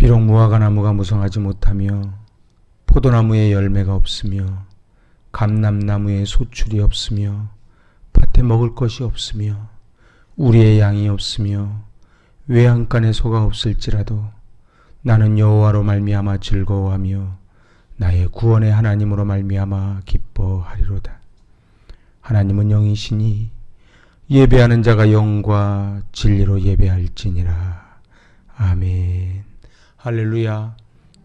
비록 무화과나무가 무성하지 못하며 포도나무에 열매가 없으며 감람나무에 소출이 없으며 밭에 먹을 것이 없으며 우리의 양이 없으며 외양간에 소가 없을지라도 나는 여호와로 말미암아 즐거워하며 나의 구원의 하나님으로 말미암아 기뻐하리로다. 하나님은 영이시니 예배하는 자가 영과 진리로 예배할지니라. 아멘. 할렐루야.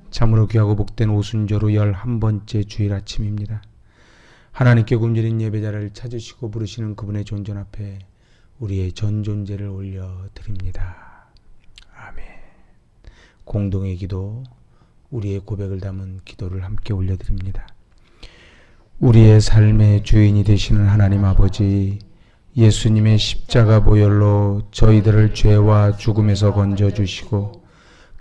참으로 귀하고 복된 오순절후 11번째 주일 아침입니다. 하나님께 굶주린 예배자를 찾으시고 부르시는 그분의 존전 앞에 우리의 전존재를 올려드립니다. 아멘. 공동의 기도, 우리의 고백을 담은 기도를 함께 올려드립니다. 우리의 삶의 주인이 되시는 하나님 아버지, 예수님의 십자가 보혈로 저희들을 죄와 죽음에서 건져주시고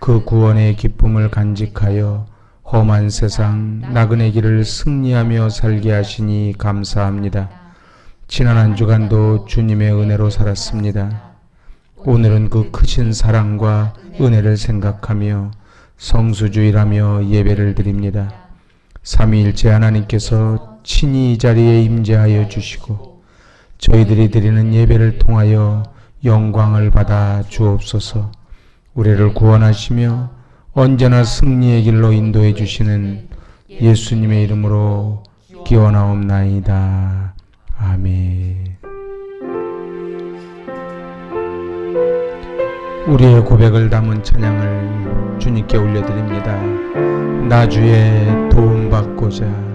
그 구원의 기쁨을 간직하여 험한 세상 나그네 길을 승리하며 살게 하시니 감사합니다. 지난 한 주간도 주님의 은혜로 살았습니다. 오늘은 그 크신 사랑과 은혜를 생각하며 성수주일하며 예배를 드립니다. 삼위일체 하나님께서 친히 이 자리에 임재하여 주시고 저희들이 드리는 예배를 통하여 영광을 받아 주옵소서. 우리를 구원하시며 언제나 승리의 길로 인도해 주시는 예수님의 이름으로 기원하옵나이다. 아멘. 우리의 고백을 담은 찬양을 주님께 올려드립니다. 나주의 도움받고자.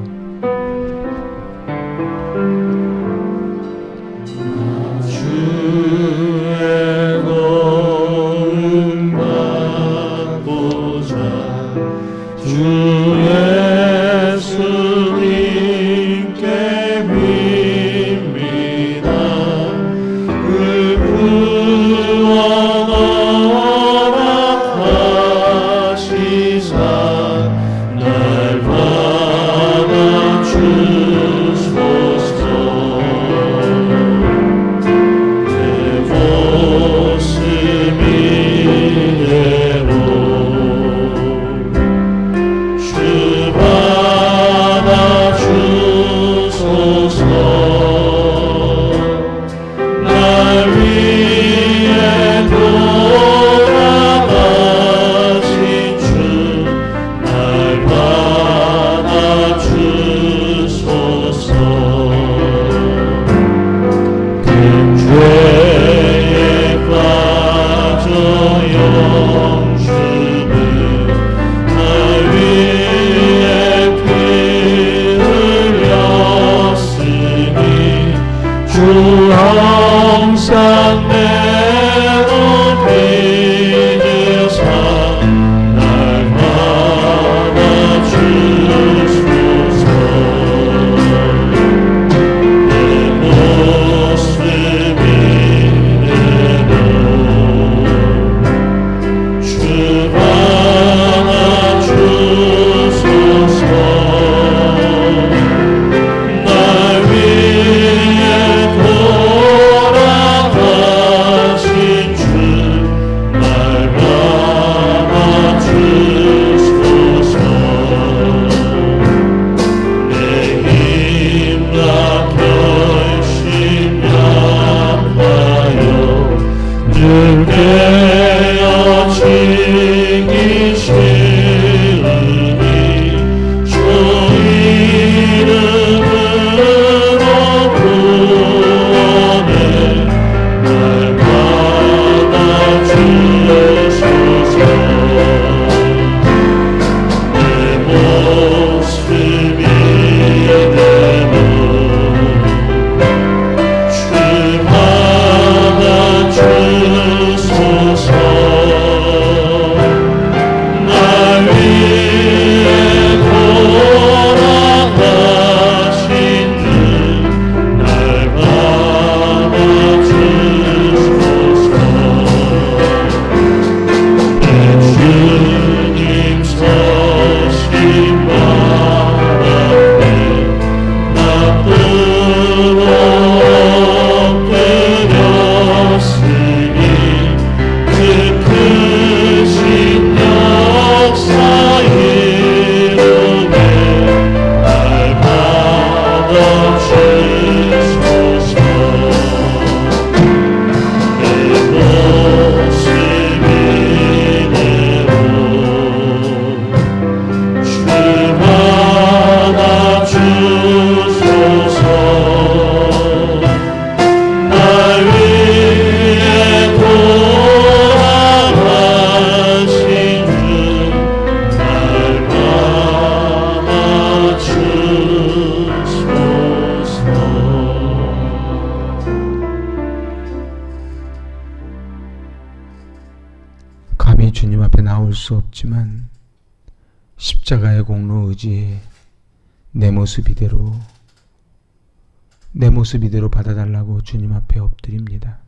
주님 앞에 나올 수 없지만 십자가의 공로 의지에 내 모습 이대로 받아달라고 주님 앞에 엎드립니다.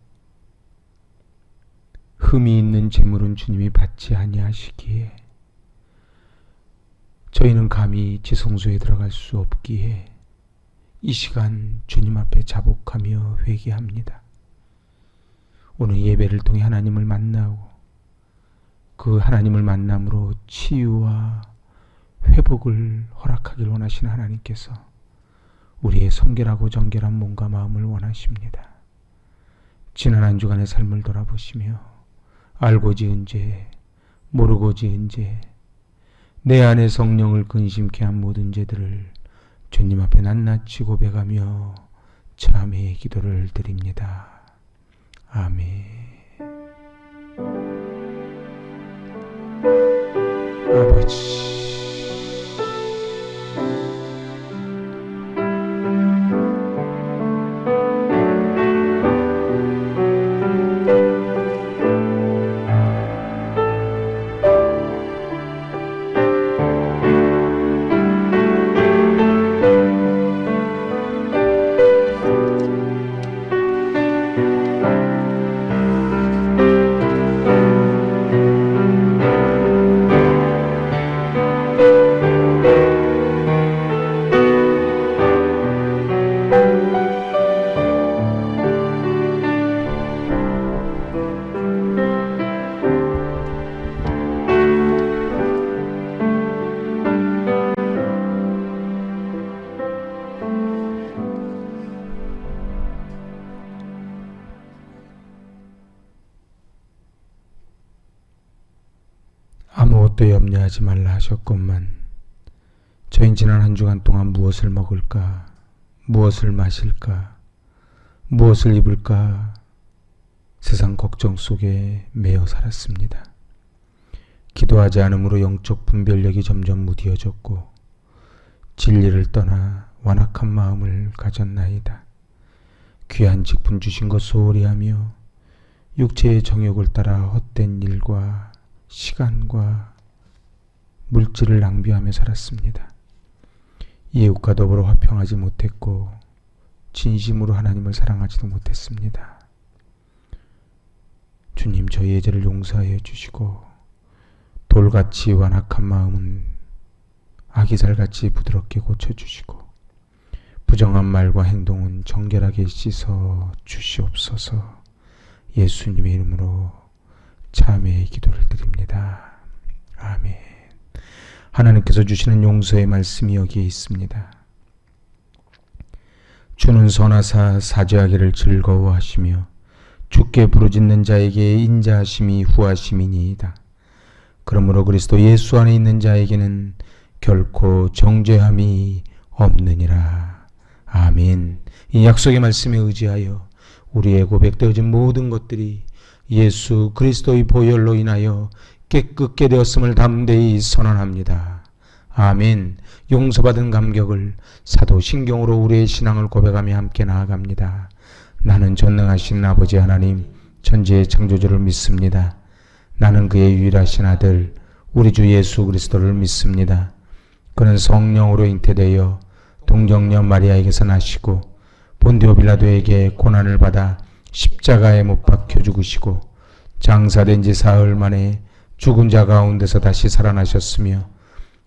흠이 있는 제물은 주님이 받지 아니하시기에 저희는 감히 지성소에 들어갈 수 없기에 이 시간 주님 앞에 자복하며 회개합니다. 오늘 예배를 통해 하나님을 만나고 그 하나님을 만남으로 치유와 회복을 허락하길 원하시는 하나님께서 우리의 성결하고 정결한 몸과 마음을 원하십니다. 지난 한 주간의 삶을 돌아보시며 알고 지은 죄, 모르고 지은 죄, 내 안에 성령을 근심케 한 모든 죄들을 주님 앞에 낱낱이 고백하며 참회의 기도를 드립니다. 아멘. 아버지, 아무것도 염려하지 말라 하셨건만 저희는 지난 한 주간 동안 무엇을 먹을까, 무엇을 마실까, 무엇을 입을까 세상 걱정 속에 매여 살았습니다. 기도하지 않으므로 영적 분별력이 점점 무디어졌고 진리를 떠나 완악한 마음을 가졌나이다. 귀한 직분 주신 것 소홀히 하며 육체의 정욕을 따라 헛된 일과 시간과 물질을 낭비하며 살았습니다. 이웃과 더불어 화평하지 못했고 진심으로 하나님을 사랑하지도 못했습니다. 주님, 저희의 죄를 용서하여 주시고 돌같이 완악한 마음은 아기살같이 부드럽게 고쳐주시고 부정한 말과 행동은 정결하게 씻어 주시옵소서. 예수님의 이름으로 참회의 기도를 드립니다. 아멘. 하나님께서 주시는 용서의 말씀이 여기에 있습니다. 주는 선하사 사죄하기를 즐거워하시며 주께 부르짖는 자에게 인자하심이 후하심이니이다. 그러므로 그리스도 예수 안에 있는 자에게는 결코 정죄함이 없느니라. 아멘. 이 약속의 말씀에 의지하여 우리의 고백되어진 모든 것들이 예수 그리스도의 보혈로 인하여 깨끗게 되었음을 담대히 선언합니다. 아멘. 용서받은 감격을 사도 신경으로 우리의 신앙을 고백하며 함께 나아갑니다. 나는 전능하신 아버지 하나님 천지의 창조주를 믿습니다. 나는 그의 유일하신 아들 우리 주 예수 그리스도를 믿습니다. 그는 성령으로 잉태되어 동정녀 마리아에게서 나시고 본디오 빌라도에게 고난을 받아 십자가에 못 박혀 죽으시고 장사된 지 사흘 만에 죽은 자 가운데서 다시 살아나셨으며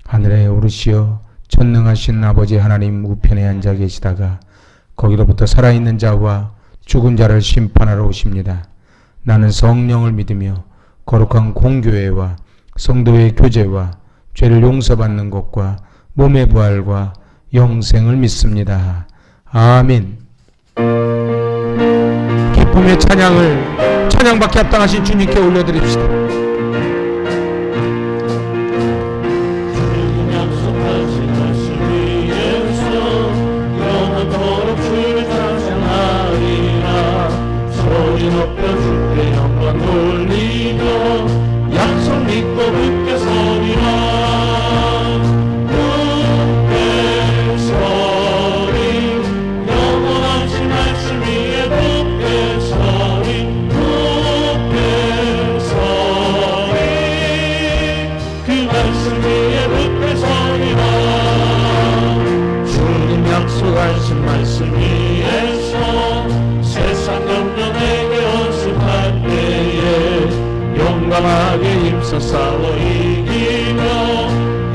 하늘에 오르시어 전능하신 아버지 하나님 우편에 앉아 계시다가 거기로부터 살아있는 자와 죽은 자를 심판하러 오십니다. 나는 성령을 믿으며 거룩한 공교회와 성도의 교제와 죄를 용서받는 것과 몸의 부활과 영생을 믿습니다. 아멘. 기쁨의 찬양받게 합당하신 주님께 올려드립시다. 오 힘써 싸워 이기며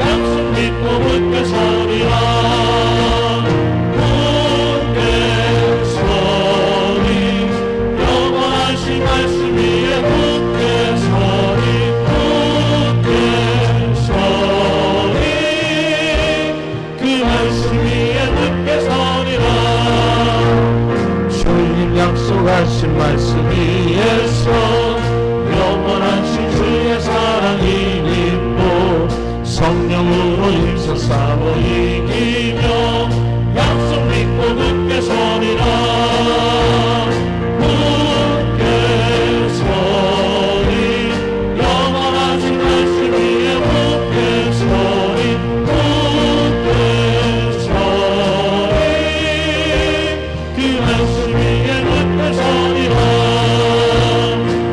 약속 믿고 굳게 서리라. 굳게 서리 영원하신 말씀 위에 굳게 서리. 굳게 서리 그 말씀 위에 굳게 서리라. 주님 약속하신 말씀 위에서 영원하신 주의 사랑이 믿고 성령으로 힘써 싸워 이기며 약속 믿고 굳게 서리라. 굳게 서리 영원하신 말씀 위에 굳게 서리. 굳게 서리 그 말씀 위에 굳게 서리라.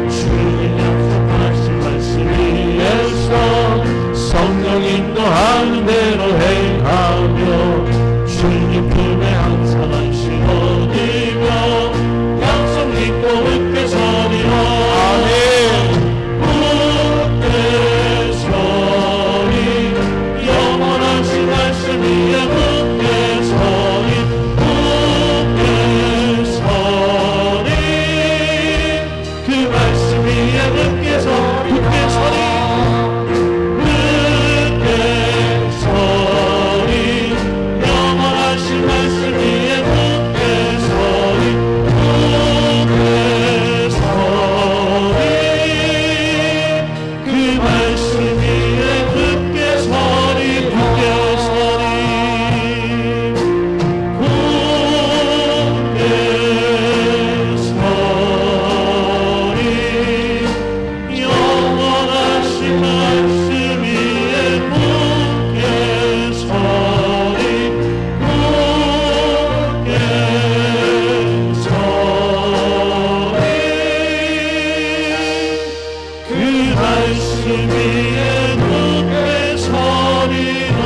주님 약속하신 말씀 위에서 성령 인도하는 대로 행하며 주님 품에 항상 안식 얻으며 약속 믿고 굳게 서리라. 아멘. 굳게 서리 영원하신 말씀 위에 굳게 서리. 굳게 서리 그 말씀 위에 굳게 서리. 굳게 서리 굳게 서리 영원하신 말씀 위에 굳게 서리. 굳게 서리 그 말씀 위에 굳게 서리. 굳게 서리 굳게 서리 영원하신 말씀 위에 굳게 서리. 굳게 서리 그 말씀 위에 굳게 서리라.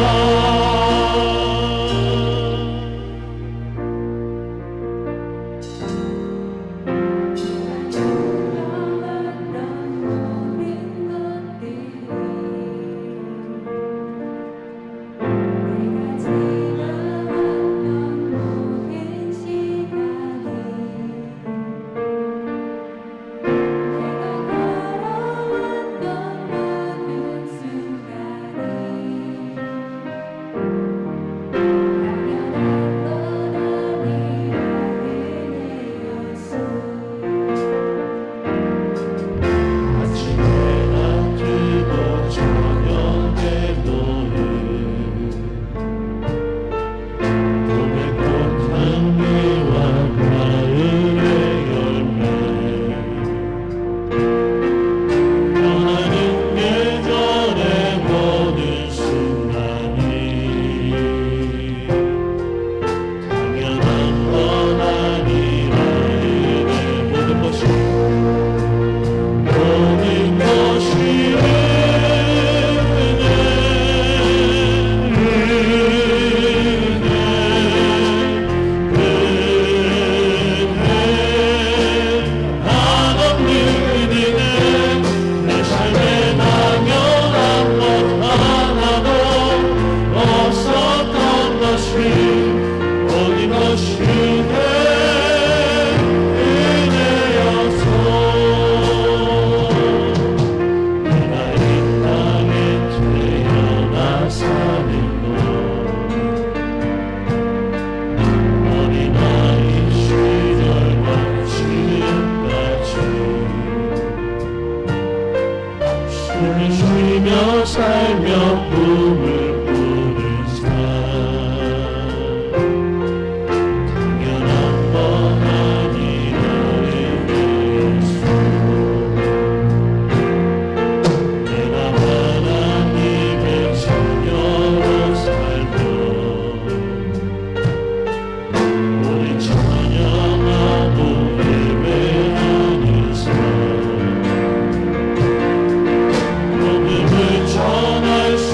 아침에나 뜨고 저녁에 노을 봄의 꽃향기와 가을의 열매 변하는 계절의 모든 순간이 당연한 건 아니라 은혜 모든 것이 쉬며 살며 꿈을 꾸는 삶 당연한 건 아니라 예수 내가 하나님의 자녀로 살며 우리 찬양하고 예배하는 삶 전할 수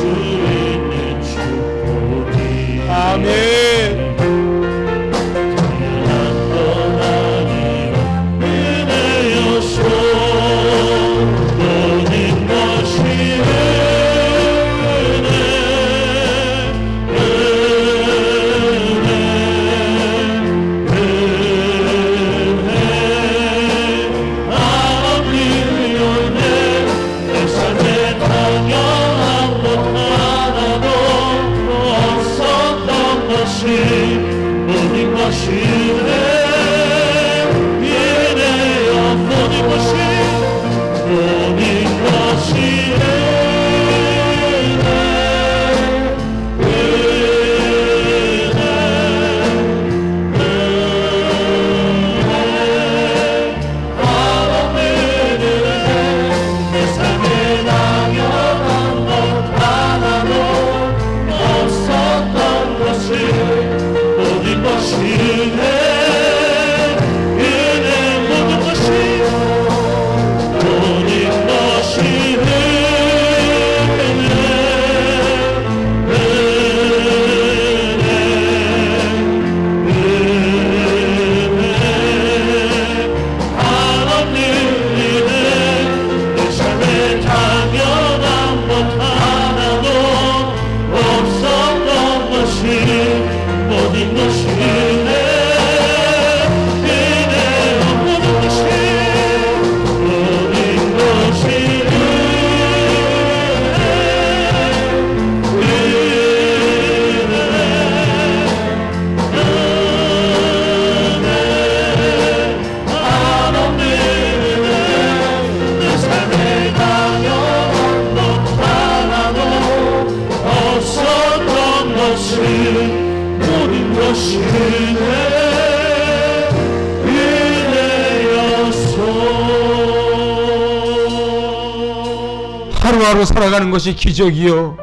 변화로 살아가는 것이 기적이요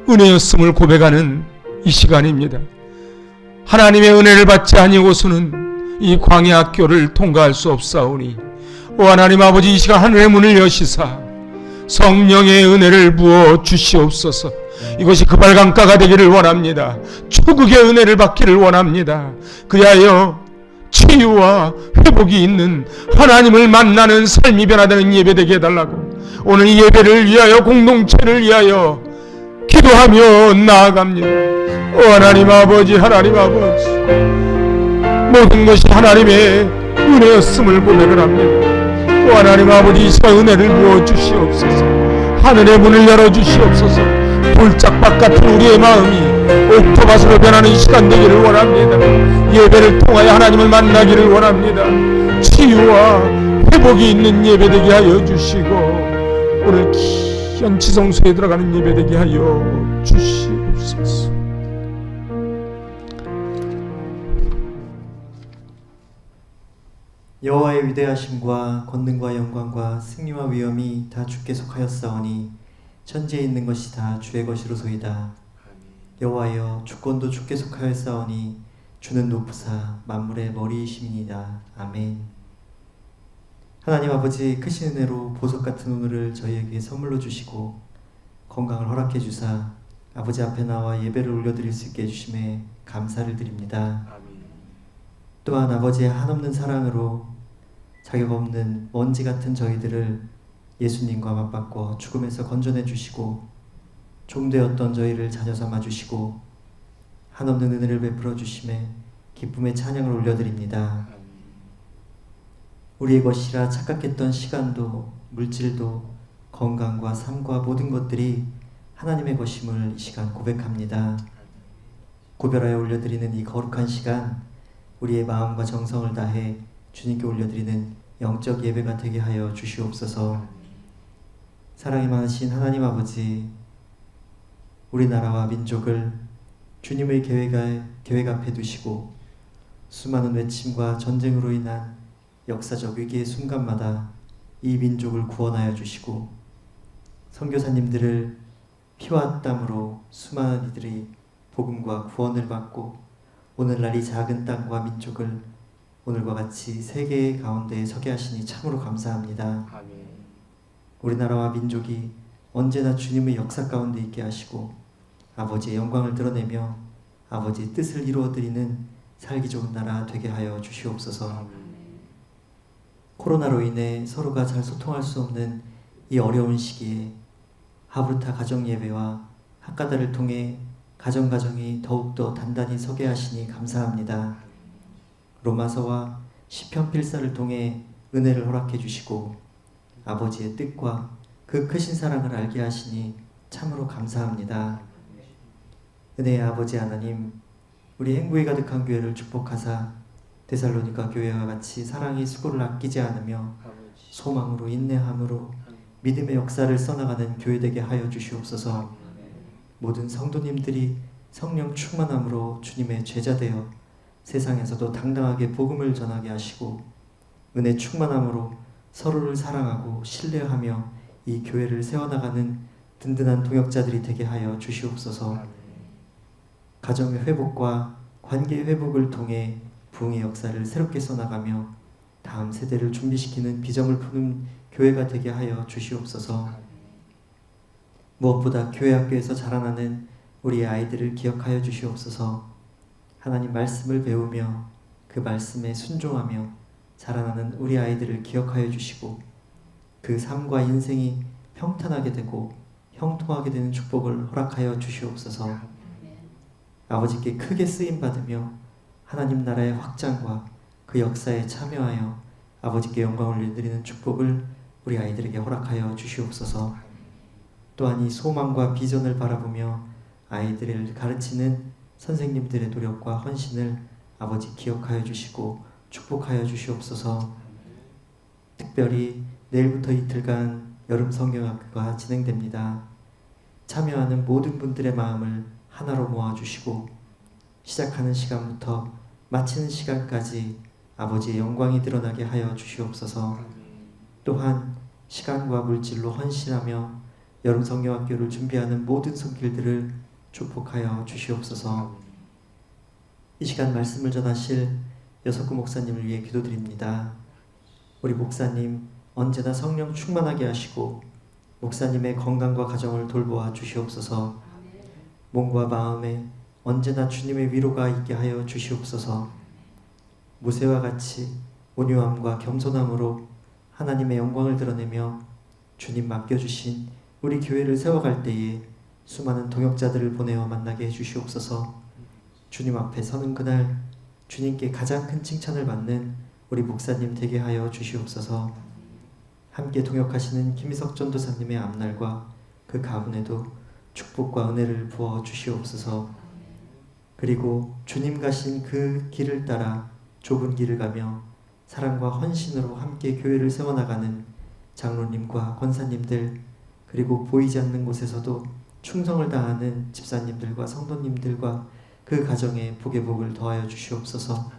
은혜였음을 고백하는 이 시간입니다. 하나님의 은혜를 받지 아니고서는 이 광야 학교를 통과할 수 없사오니 오 하나님 아버지, 이 시간 하늘의 문을 여시사 성령의 은혜를 부어 주시옵소서. 이것이 그발 강가가 되기를 원합니다. 초국의 은혜를 받기를 원합니다. 그리하여 치유와 회복이 있는 하나님을 만나는 삶이 변화되는 예배 되게 해달라고 오늘 이 예배를 위하여, 공동체를 위하여 기도하며 나아갑니다. 오 하나님 아버지, 하나님 아버지, 모든 것이 하나님의 은혜였음을 고백을 합니다. 오 하나님 아버지, 이 시간 은혜를 부어 주시옵소서. 하늘의 문을 열어 주시옵소서. 돌짝밭 같은 우리의 마음이 옥토밭으로 변하는 이 시간 되기를 원합니다. 예배를 통하여 하나님을 만나기를 원합니다. 치유와 회복이 있는 예배 되게 하여 주시고 오늘 귀한 지성소에 들어가는 예배 되게 하여 주시옵소서. 여호와의 위대하심과 권능과 영광과 승리와 위엄이 다 주께 속하였사오니 천지에 있는 것이 다 주의 것이로소이다. 여호와여, 주권도 주께 속하였사오니 주는 높으사 만물의 머리이심이니이다. 아멘. 하나님 아버지, 크신 은혜로 보석 같은 오늘을 저희에게 선물로 주시고 건강을 허락해 주사 아버지 앞에 나와 예배를 올려드릴 수 있게 해주심에 감사를 드립니다. 또한 아버지의 한없는 사랑으로 자격 없는 먼지 같은 저희들을 예수님과 맞바꿔 죽음에서 건져내 주시고 종되었던 저희를 자녀 삼아 주시고 한없는 은혜를 베풀어 주심에 기쁨의 찬양을 올려드립니다. 우리의 것이라 착각했던 시간도 물질도 건강과 삶과 모든 것들이 하나님의 것임을 이 시간 고백합니다. 구별하여 올려드리는 이 거룩한 시간, 우리의 마음과 정성을 다해 주님께 올려드리는 영적 예배가 되게 하여 주시옵소서. 사랑이 많으신 하나님 아버지, 우리나라와 민족을 주님의 계획 앞에 두시고 수많은 외침과 전쟁으로 인한 역사적 위기의 순간마다 이 민족을 구원하여 주시고 선교사님들을 피와 땀으로 수많은 이들이 복음과 구원을 받고 오늘날 이 작은 땅과 민족을 오늘과 같이 세계 가운데에 서게 하시니 참으로 감사합니다. 아멘. 우리나라와 민족이 언제나 주님의 역사 가운데 있게 하시고 아버지의 영광을 드러내며 아버지의 뜻을 이루어드리는 살기 좋은 나라 되게 하여 주시옵소서. 아멘. 코로나로 인해 서로가 잘 소통할 수 없는 이 어려운 시기에 하브르타 가정예배와 학가다를 통해 가정이 더욱더 단단히 서게 하시니 감사합니다. 로마서와 시편 필사를 통해 은혜를 허락해 주시고 아버지의 뜻과 그 크신 사랑을 알게 하시니 참으로 감사합니다. 은혜의 아버지 하나님, 우리 행복이 가득한 교회를 축복하사 데살로니가 교회와 같이 사랑의 수고를 아끼지 않으며 소망으로 인내함으로 믿음의 역사를 써나가는 교회 되게 하여 주시옵소서. 모든 성도님들이 성령 충만함으로 주님의 제자 되어 세상에서도 당당하게 복음을 전하게 하시고 은혜 충만함으로 서로를 사랑하고 신뢰하며 이 교회를 세워나가는 든든한 동역자들이 되게 하여 주시옵소서. 가정의 회복과 관계의 회복을 통해 부흥의 역사를 새롭게 써나가며 다음 세대를 준비시키는 비전을 푸는 교회가 되게 하여 주시옵소서. 무엇보다 교회 학교에서 자라나는 우리의 아이들을 기억하여 주시옵소서. 하나님 말씀을 배우며 그 말씀에 순종하며 자라나는 우리 아이들을 기억하여 주시고 그 삶과 인생이 평탄하게 되고 형통하게 되는 축복을 허락하여 주시옵소서. 아버지께 크게 쓰임받으며 하나님 나라의 확장과 그 역사에 참여하여 아버지께 영광을 올려드리는 축복을 우리 아이들에게 허락하여 주시옵소서. 또한 이 소망과 비전을 바라보며 아이들을 가르치는 선생님들의 노력과 헌신을 아버지 기억하여 주시고 축복하여 주시옵소서. 특별히 내일부터 이틀간 여름 성경학교가 진행됩니다. 참여하는 모든 분들의 마음을 하나로 모아주시고 시작하는 시간부터 마치는 시간까지 아버지의 영광이 드러나게 하여 주시옵소서. 또한 시간과 물질로 헌신하며 여름 성경학교를 준비하는 모든 손길들을 축복하여 주시옵소서. 이 시간 말씀을 전하실 여석구 목사님을 위해 기도드립니다. 우리 목사님 언제나 성령 충만하게 하시고 목사님의 건강과 가정을 돌보아 주시옵소서. 몸과 마음에 언제나 주님의 위로가 있게 하여 주시옵소서. 모세와 같이 온유함과 겸손함으로 하나님의 영광을 드러내며 주님 맡겨주신 우리 교회를 세워갈 때에 수많은 동역자들을 보내어 만나게 해주시옵소서. 주님 앞에 서는 그날 주님께 가장 큰 칭찬을 받는 우리 목사님 되게 하여 주시옵소서. 함께 동역하시는 김희석 전도사님의 앞날과 그 가문에도 축복과 은혜를 부어 주시옵소서. 그리고 주님 가신 그 길을 따라 좁은 길을 가며 사랑과 헌신으로 함께 교회를 세워나가는 장로님과 권사님들, 그리고 보이지 않는 곳에서도 충성을 다하는 집사님들과 성도님들과 그 가정에 복의 복을 더하여 주시옵소서.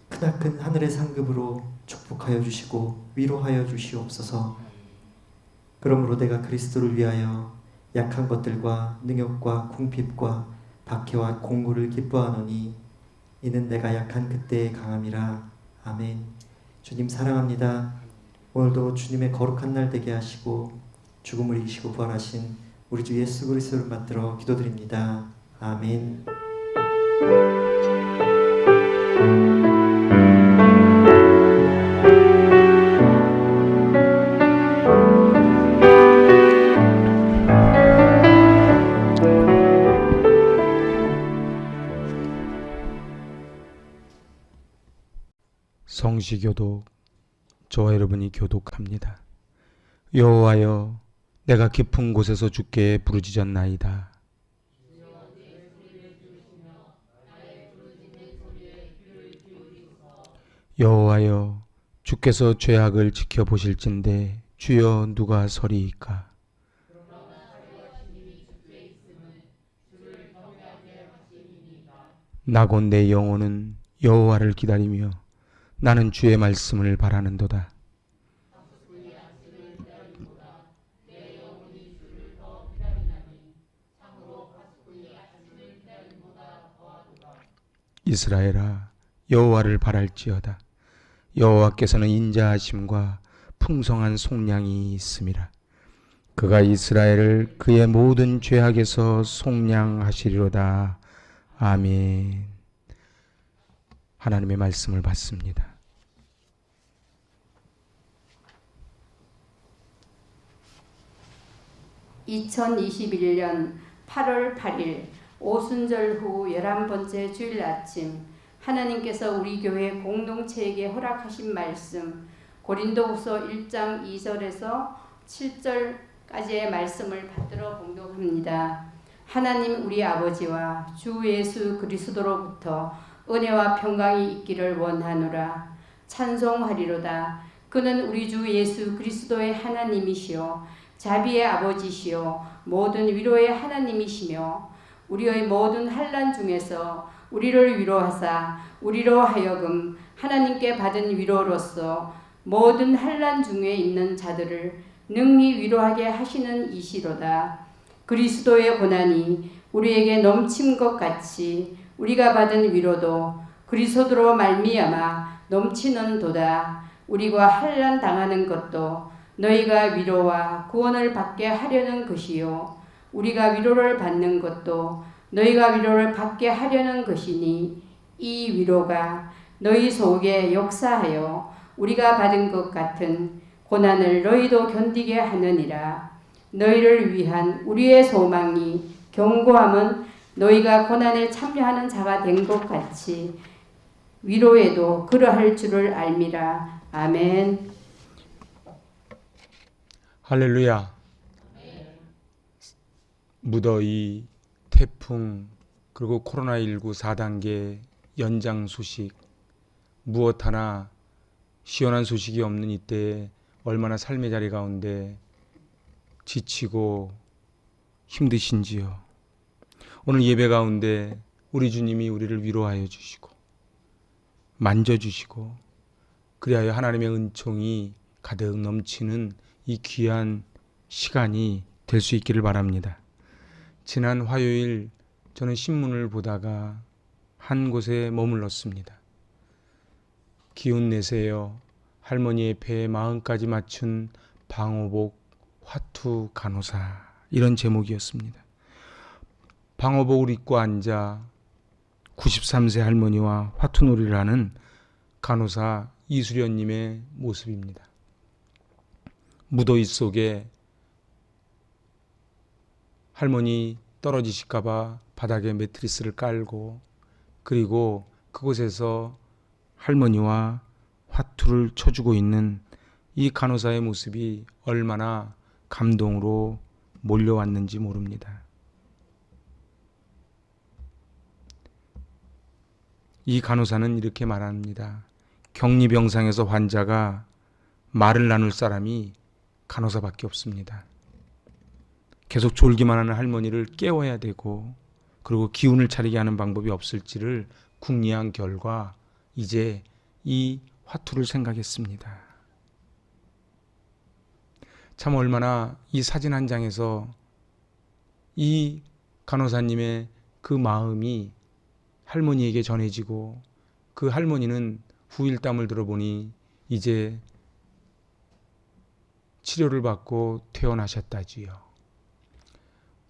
크나큰 하늘의 상급으로 축복하여 주시고 위로하여 주시옵소서. 그러므로 내가 그리스도를 위하여 약한 것들과 능욕과 궁핍과 박해와 공고를 기뻐하노니 이는 내가 약한 그때의 강함이라. 아멘. 주님 사랑합니다. 오늘도 주님의 거룩한 날 되게 하시고 죽음을 이기시고 부활하신 우리 주 예수 그리스도를 받들어 기도드립니다. 아멘. 성시교독, 저와 여러분이 교독합니다. 여호와여, 내가 깊은 곳에서 주께 부르짖었나이다. 여호와여, 주께서 죄악을 지켜보실진대 주여 누가 서리이까. 나곧 내 영혼은 여호와를 기다리며 나는 주의 말씀을 바라는도다. 이스라엘아, 여호와를 바랄지어다. 여호와께서는 인자하심과 풍성한 속량이 있음이라. 그가 이스라엘을 그의 모든 죄악에서 속량하시리로다. 아멘. 하나님의 말씀을 받습니다. (2021년 8월 8일) 오순절 후 11번째 주일 아침, 하나님께서 우리 교회 공동체에게 허락하신 말씀, 고린도후서 1장 2절에서 7절까지의 말씀을 받들어 봉독합니다. 하나님 우리 아버지와 주 예수 그리스도로부터 은혜와 평강이 있기를 원하노라. 찬송하리로다. 그는 우리 주 예수 그리스도의 하나님이시요 자비의 아버지시요 모든 위로의 하나님이시며 우리의 모든 환난 중에서 우리를 위로하사 우리로 하여금 하나님께 받은 위로로서 모든 환난 중에 있는 자들을 능히 위로하게 하시는 이시로다. 그리스도의 고난이 우리에게 넘친 것 같이 우리가 받은 위로도 그리스도로 말미암아 넘치는도다. 우리가 환난 당하는 것도 너희가 위로와 구원을 받게 하려는 것이요 우리가 위로를 받는 것도 너희가 위로를 받게 하려는 것이니 이 위로가 너희 속에 역사하여 우리가 받은 것 같은 고난을 너희도 견디게 하느니라. 너희를 위한 우리의 소망이 견고함은 너희가 고난에 참여하는 자가 된 것 같이 위로에도 그러할 줄을 알미라. 아멘. 할렐루야. 무더위, 태풍, 그리고 코로나19 4단계 연장 소식, 무엇 하나 시원한 소식이 없는 이때에 얼마나 삶의 자리 가운데 지치고 힘드신지요. 오늘 예배 가운데 우리 주님이 우리를 위로하여 주시고 만져주시고 하나님의 은총이 가득 넘치는 이 귀한 시간이 될 수 있기를 바랍니다. 지난 화요일 저는 신문을 보다가 한 곳에 머물렀습니다. 기운 내세요. 할머니의 배에 마음까지 맞춘 방호복 화투 간호사, 이런 제목이었습니다. 방호복을 입고 앉아 93세 할머니와 화투놀이를 하는 간호사 이수련님의 모습입니다. 무더위 속에 할머니 떨어지실까봐 바닥에 매트리스를 깔고, 그리고 그곳에서 할머니와 화투를 쳐주고 있는 이 간호사의 모습이 얼마나 감동으로 몰려왔는지 모릅니다. 이 간호사는 이렇게 말합니다. 격리병상에서 환자가 말을 나눌 사람이 간호사밖에 없습니다. 계속 졸기만 하는 할머니를 깨워야 되고, 그리고 기운을 차리게 하는 방법이 없을지를 궁리한 결과 이제 이 화투를 생각했습니다. 참 얼마나 이 사진 한 장에서 이 간호사님의 그 마음이 할머니에게 전해지고, 그 할머니는 후일담을 들어보니 이제 치료를 받고 퇴원하셨다지요.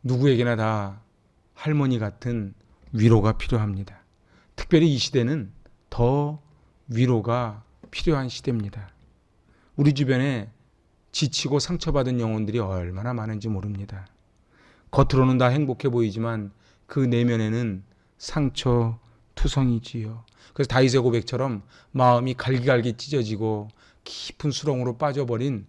누구에게나 다 할머니 같은 위로가 필요합니다. 특별히 이 시대는 더 위로가 필요한 시대입니다. 우리 주변에 지치고 상처받은 영혼들이 얼마나 많은지 모릅니다. 겉으로는 다 행복해 보이지만 그 내면에는 상처 투성이지요. 그래서 다윗의 고백처럼 마음이 갈기갈기 찢어지고 깊은 수렁으로 빠져버린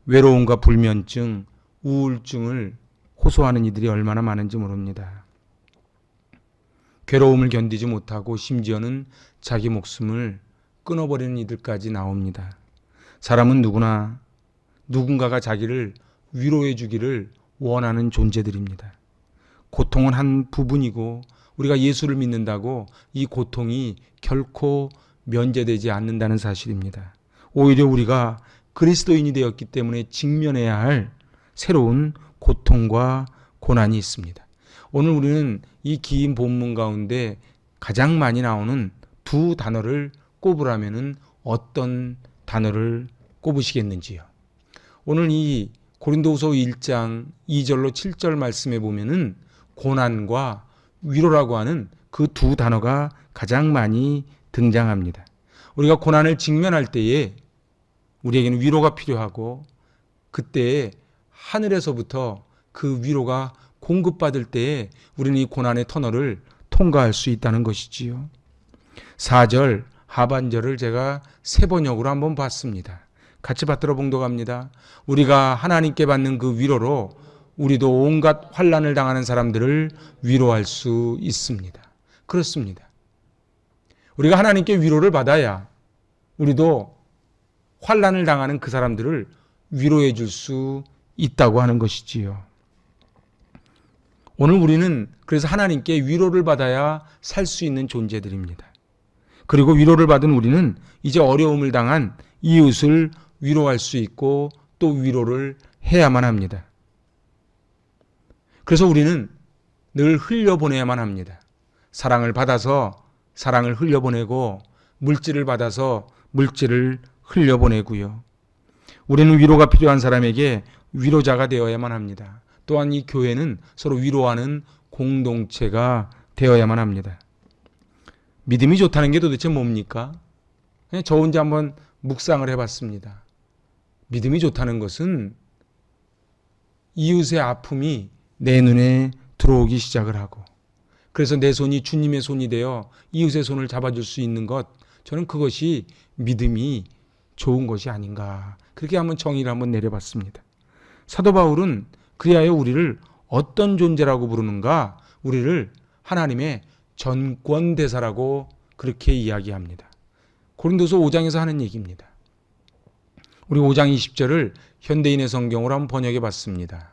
외로움과 불면증, 우울증을 호소하는 이들이 얼마나 많은지 모릅니다. 괴로움을 견디지 못하고 심지어는 자기 목숨을 끊어버리는 이들까지 나옵니다. 사람은 누구나 누군가가 자기를 위로해 주기를 원하는 존재들입니다. 고통은 한 부분이고, 우리가 예수를 믿는다고 이 고통이 결코 면제되지 않는다는 사실입니다. 오히려 우리가 그리스도인이 되었기 때문에 직면해야 할 새로운 고통과 고난이 있습니다. 오늘 우리는 이 긴 본문 가운데 가장 많이 나오는 두 단어를 꼽으라면 어떤 단어를 꼽으시겠는지요? 오늘 이 고린도후서 1장 2절로 7절 말씀에 보면은 고난과 위로라고 하는 그 두 단어가 가장 많이 등장합니다. 우리가 고난을 직면할 때에 우리에게는 위로가 필요하고, 그때에 하늘에서부터 그 위로가 공급받을 때에 우리는 이 고난의 터널을 통과할 수 있다는 것이지요. 4절 하반절을 제가 세 번역으로 한번 봤습니다. 같이 받들어 봉독합니다. 우리가 하나님께 받는 그 위로로 우리도 온갖 환난을 당하는 사람들을 위로할 수 있습니다. 그렇습니다. 우리가 하나님께 위로를 받아야 우리도 환난을 당하는 그 사람들을 위로해 줄 수 있다고 하는 것이지요. 오늘 우리는 그래서 하나님께 위로를 받아야 살 수 있는 존재들입니다. 그리고 위로를 받은 우리는 이제 어려움을 당한 이웃을 위로할 수 있고 또 위로를 해야만 합니다. 그래서 우리는 늘 흘려보내야만 합니다. 사랑을 받아서 사랑을 흘려보내고, 물질을 받아서 물질을 흘려보내고요. 우리는 위로가 필요한 사람에게 위로자가 되어야만 합니다. 또한 이 교회는 서로 위로하는 공동체가 되어야만 합니다. 믿음이 좋다는 게 도대체 뭡니까? 저 혼자 한번 묵상을 해봤습니다. 믿음이 좋다는 것은 이웃의 아픔이 내 눈에 들어오기 시작을 하고, 그래서 내 손이 주님의 손이 되어 이웃의 손을 잡아줄 수 있는 것, 저는 그것이 믿음이 좋은 것이 아닌가, 그렇게 한번 정의를 한번 내려봤습니다. 사도 바울은 그리하여 우리를 어떤 존재라고 부르는가? 우리를 하나님의 전권대사라고 그렇게 이야기합니다. 고린도서 5장에서 하는 얘기입니다. 우리 5장 20절을 현대인의 성경으로 한번 번역해 봤습니다.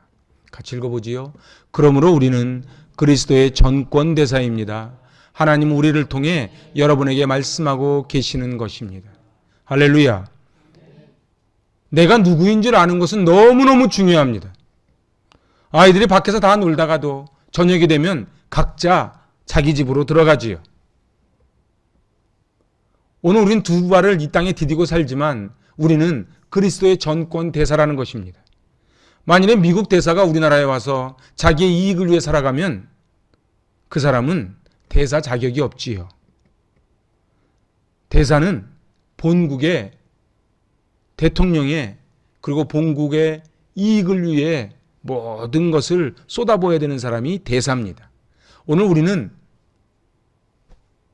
같이 읽어보지요. 그러므로 우리는 그리스도의 전권대사입니다. 하나님은 우리를 통해 여러분에게 말씀하고 계시는 것입니다. 할렐루야. 내가 누구인 줄 아는 것은 너무너무 중요합니다. 아이들이 밖에서 다 놀다가도 저녁이 되면 각자 자기 집으로 들어가지요. 오늘 우리는 두 발을 이 땅에 디디고 살지만 우리는 그리스도의 전권 대사라는 것입니다. 만일에 미국 대사가 우리나라에 와서 자기의 이익을 위해 살아가면 그 사람은 대사 자격이 없지요. 대사는 본국의 대통령의 그리고 본국의 이익을 위해 모든 것을 쏟아부어야 되는 사람이 대사입니다. 오늘 우리는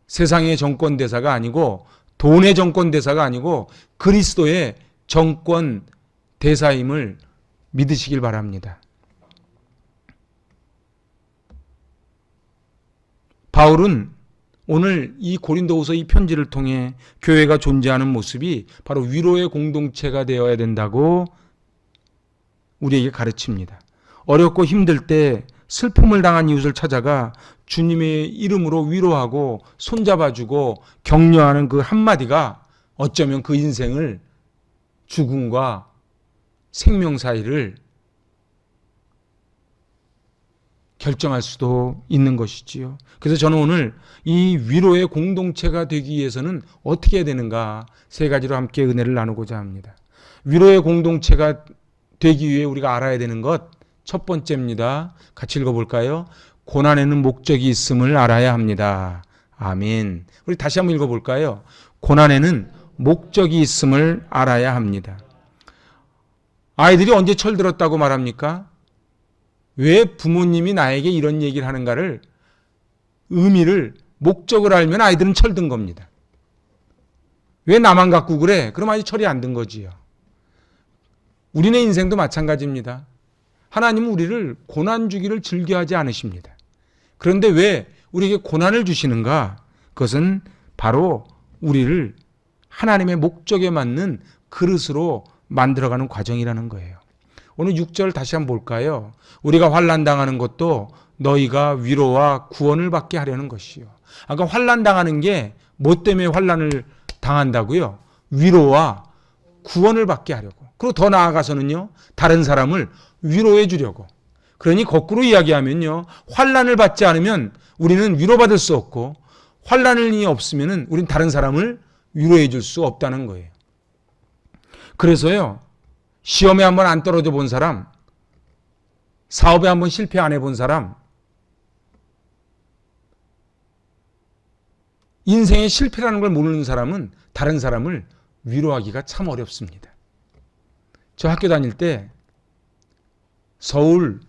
세상의 정권 대사가 아니고 돈의 정권 대사가 아니고 그리스도의 정권 대사임을 믿으시길 바랍니다. 바울은 오늘 이 고린도후서 이 편지를 통해 교회가 존재하는 모습이 바로 위로의 공동체가 되어야 된다고 우리에게 가르칩니다. 어렵고 힘들 때 슬픔을 당한 이웃을 찾아가 주님의 이름으로 위로하고 손잡아주고 격려하는 그 한마디가 어쩌면 그 인생을 죽음과 생명 사이를 결정할 수도 있는 것이지요. 그래서 저는 오늘 이 위로의 공동체가 되기 위해서는 어떻게 해야 되는가 세 가지로 함께 은혜를 나누고자 합니다. 위로의 공동체가 되기 위해 우리가 알아야 되는 것 첫 번째입니다. 같이 읽어볼까요? 고난에는 목적이 있음을 알아야 합니다. 아멘. 우리 다시 한번 읽어볼까요? 고난에는 목적이 있음을 알아야 합니다. 아이들이 언제 철들었다고 말합니까? 왜 부모님이 나에게 이런 얘기를 하는가를 의미를 목적을 알면 아이들은 철든 겁니다. 왜 나만 갖고 그래? 그럼 아직 철이 안 든 거지요. 우리네 인생도 마찬가지입니다. 하나님은 우리를 고난 주기를 즐겨하지 않으십니다. 그런데 왜 우리에게 고난을 주시는가? 그것은 바로 우리를 하나님의 목적에 맞는 그릇으로 만들어가는 과정이라는 거예요. 오늘 6절 다시 한번 볼까요? 우리가 환난 당하는 것도 너희가 위로와 구원을 받게 하려는 것이요. 아까 환난 당하는 게 뭐 때문에 환난을 당한다고요? 위로와 구원을 받게 하려고. 그리고 더 나아가서는요, 다른 사람을 위로해 주려고. 그러니 거꾸로 이야기하면요, 환난을 받지 않으면 우리는 위로받을 수 없고 환난이 없으면 우리는 다른 사람을 위로해 줄 수 없다는 거예요. 그래서요, 시험에 한번 안 떨어져 본 사람, 사업에 한번 실패 안 해본 사람, 인생의 실패라는 걸 모르는 사람은 다른 사람을 위로하기가 참 어렵습니다. 저 학교 다닐 때 서울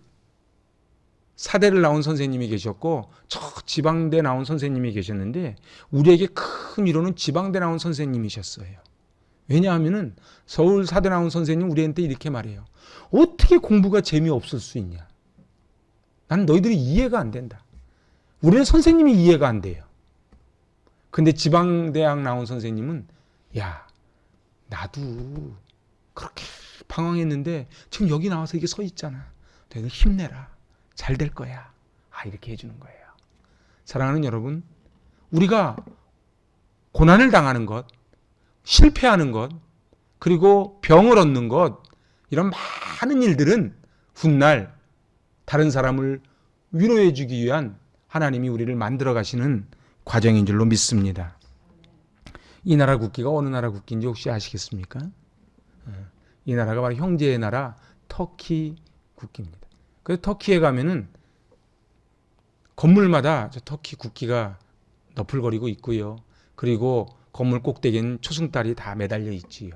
사대를 나온 선생님이 계셨고 저 지방대 나온 선생님이 계셨는데 우리에게 큰 위로는 지방대 나온 선생님이셨어요. 왜냐하면은 서울 사대 나온 선생님 우리한테 이렇게 말해요. 어떻게 공부가 재미없을 수 있냐? 나는 너희들이 이해가 안 된다. 우리는 선생님이 이해가 안 돼요. 근데 지방대학 나온 선생님은 야, 나도 그렇게 방황했는데 지금 여기 나와서 이게 서 있잖아. 너희들 힘내라. 잘 될 거야. 이렇게 해주는 거예요. 사랑하는 여러분, 우리가 고난을 당하는 것, 실패하는 것, 그리고 병을 얻는 것, 이런 많은 일들은 훗날 다른 사람을 위로해 주기 위한 하나님이 우리를 만들어 가시는 과정인 줄로 믿습니다. 이 나라 국기가 어느 나라 국기인지 혹시 아시겠습니까? 이 나라가 바로 형제의 나라 터키 국기입니다. 그래서 터키에 가면은 건물마다 저 터키 국기가 너풀거리고 있고요. 그리고 건물 꼭대기엔 초승달이 다 매달려 있지요.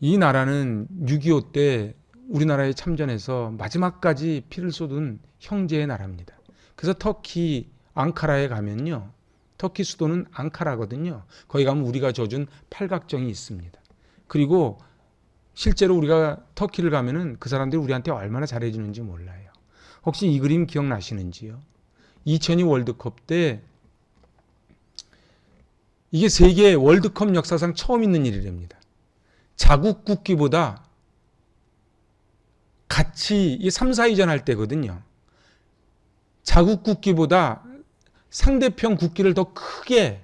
이 나라는 6.25 때 우리나라에 참전해서 마지막까지 피를 쏟은 형제의 나라입니다. 그래서 터키 앙카라에 가면요, 터키 수도는 앙카라거든요. 거기 가면 우리가 져준 팔각정이 있습니다. 그리고 실제로 우리가 터키를 가면은 그 사람들이 우리한테 얼마나 잘해주는지 몰라요. 혹시 이 그림 기억나시는지요? 2002 월드컵 때 이게 세계 월드컵 역사상 처음 있는 일이랍니다. 자국 국기보다 같이 3, 4위전 할 때거든요. 자국 국기보다 상대편 국기를 더 크게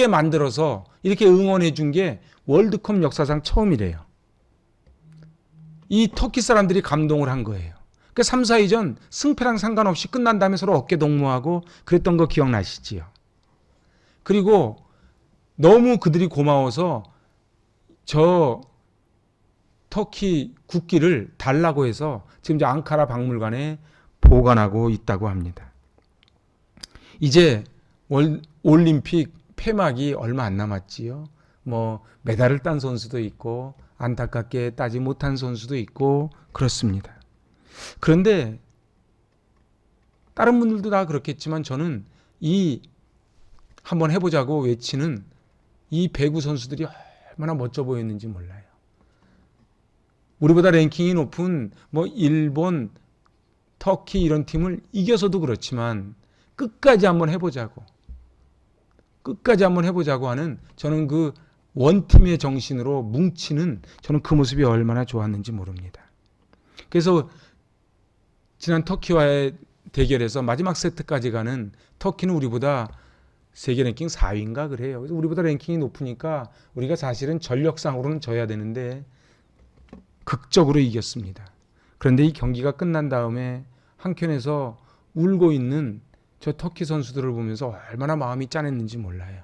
만들어서 이렇게 응원해 준 게 월드컵 역사상 처음이래요. 이 터키 사람들이 감동을 한 거예요. 그 3, 4위전 승패랑 상관없이 끝난 다음에 서로 어깨 동무하고 그랬던 거 기억나시지요? 그리고 너무 그들이 고마워서 저 터키 국기를 달라고 해서 지금 이제 앙카라 박물관에 보관하고 있다고 합니다. 이제 올림픽 폐막이 얼마 안 남았지요. 뭐 메달을 딴 선수도 있고 안타깝게 따지 못한 선수도 있고 그렇습니다. 그런데 다른 분들도 다 그렇겠지만 저는 이 한번 해보자고 외치는 이 배구 선수들이 얼마나 멋져 보였는지 몰라요. 우리보다 랭킹이 높은 뭐 일본, 터키 이런 팀을 이겨서도 그렇지만 끝까지 한번 해보자고 하는 저는 그 원팀의 정신으로 뭉치는 저는 그 모습이 얼마나 좋았는지 모릅니다. 그래서 지난 터키와의 대결에서 마지막 세트까지 가는 터키는 우리보다 세계 랭킹 4위인가 그래요. 그래서 우리보다 랭킹이 높으니까 우리가 사실은 전력상으로는 져야 되는데 극적으로 이겼습니다. 그런데 이 경기가 끝난 다음에 한켠에서 울고 있는 저 터키 선수들을 보면서 얼마나 마음이 짠했는지 몰라요.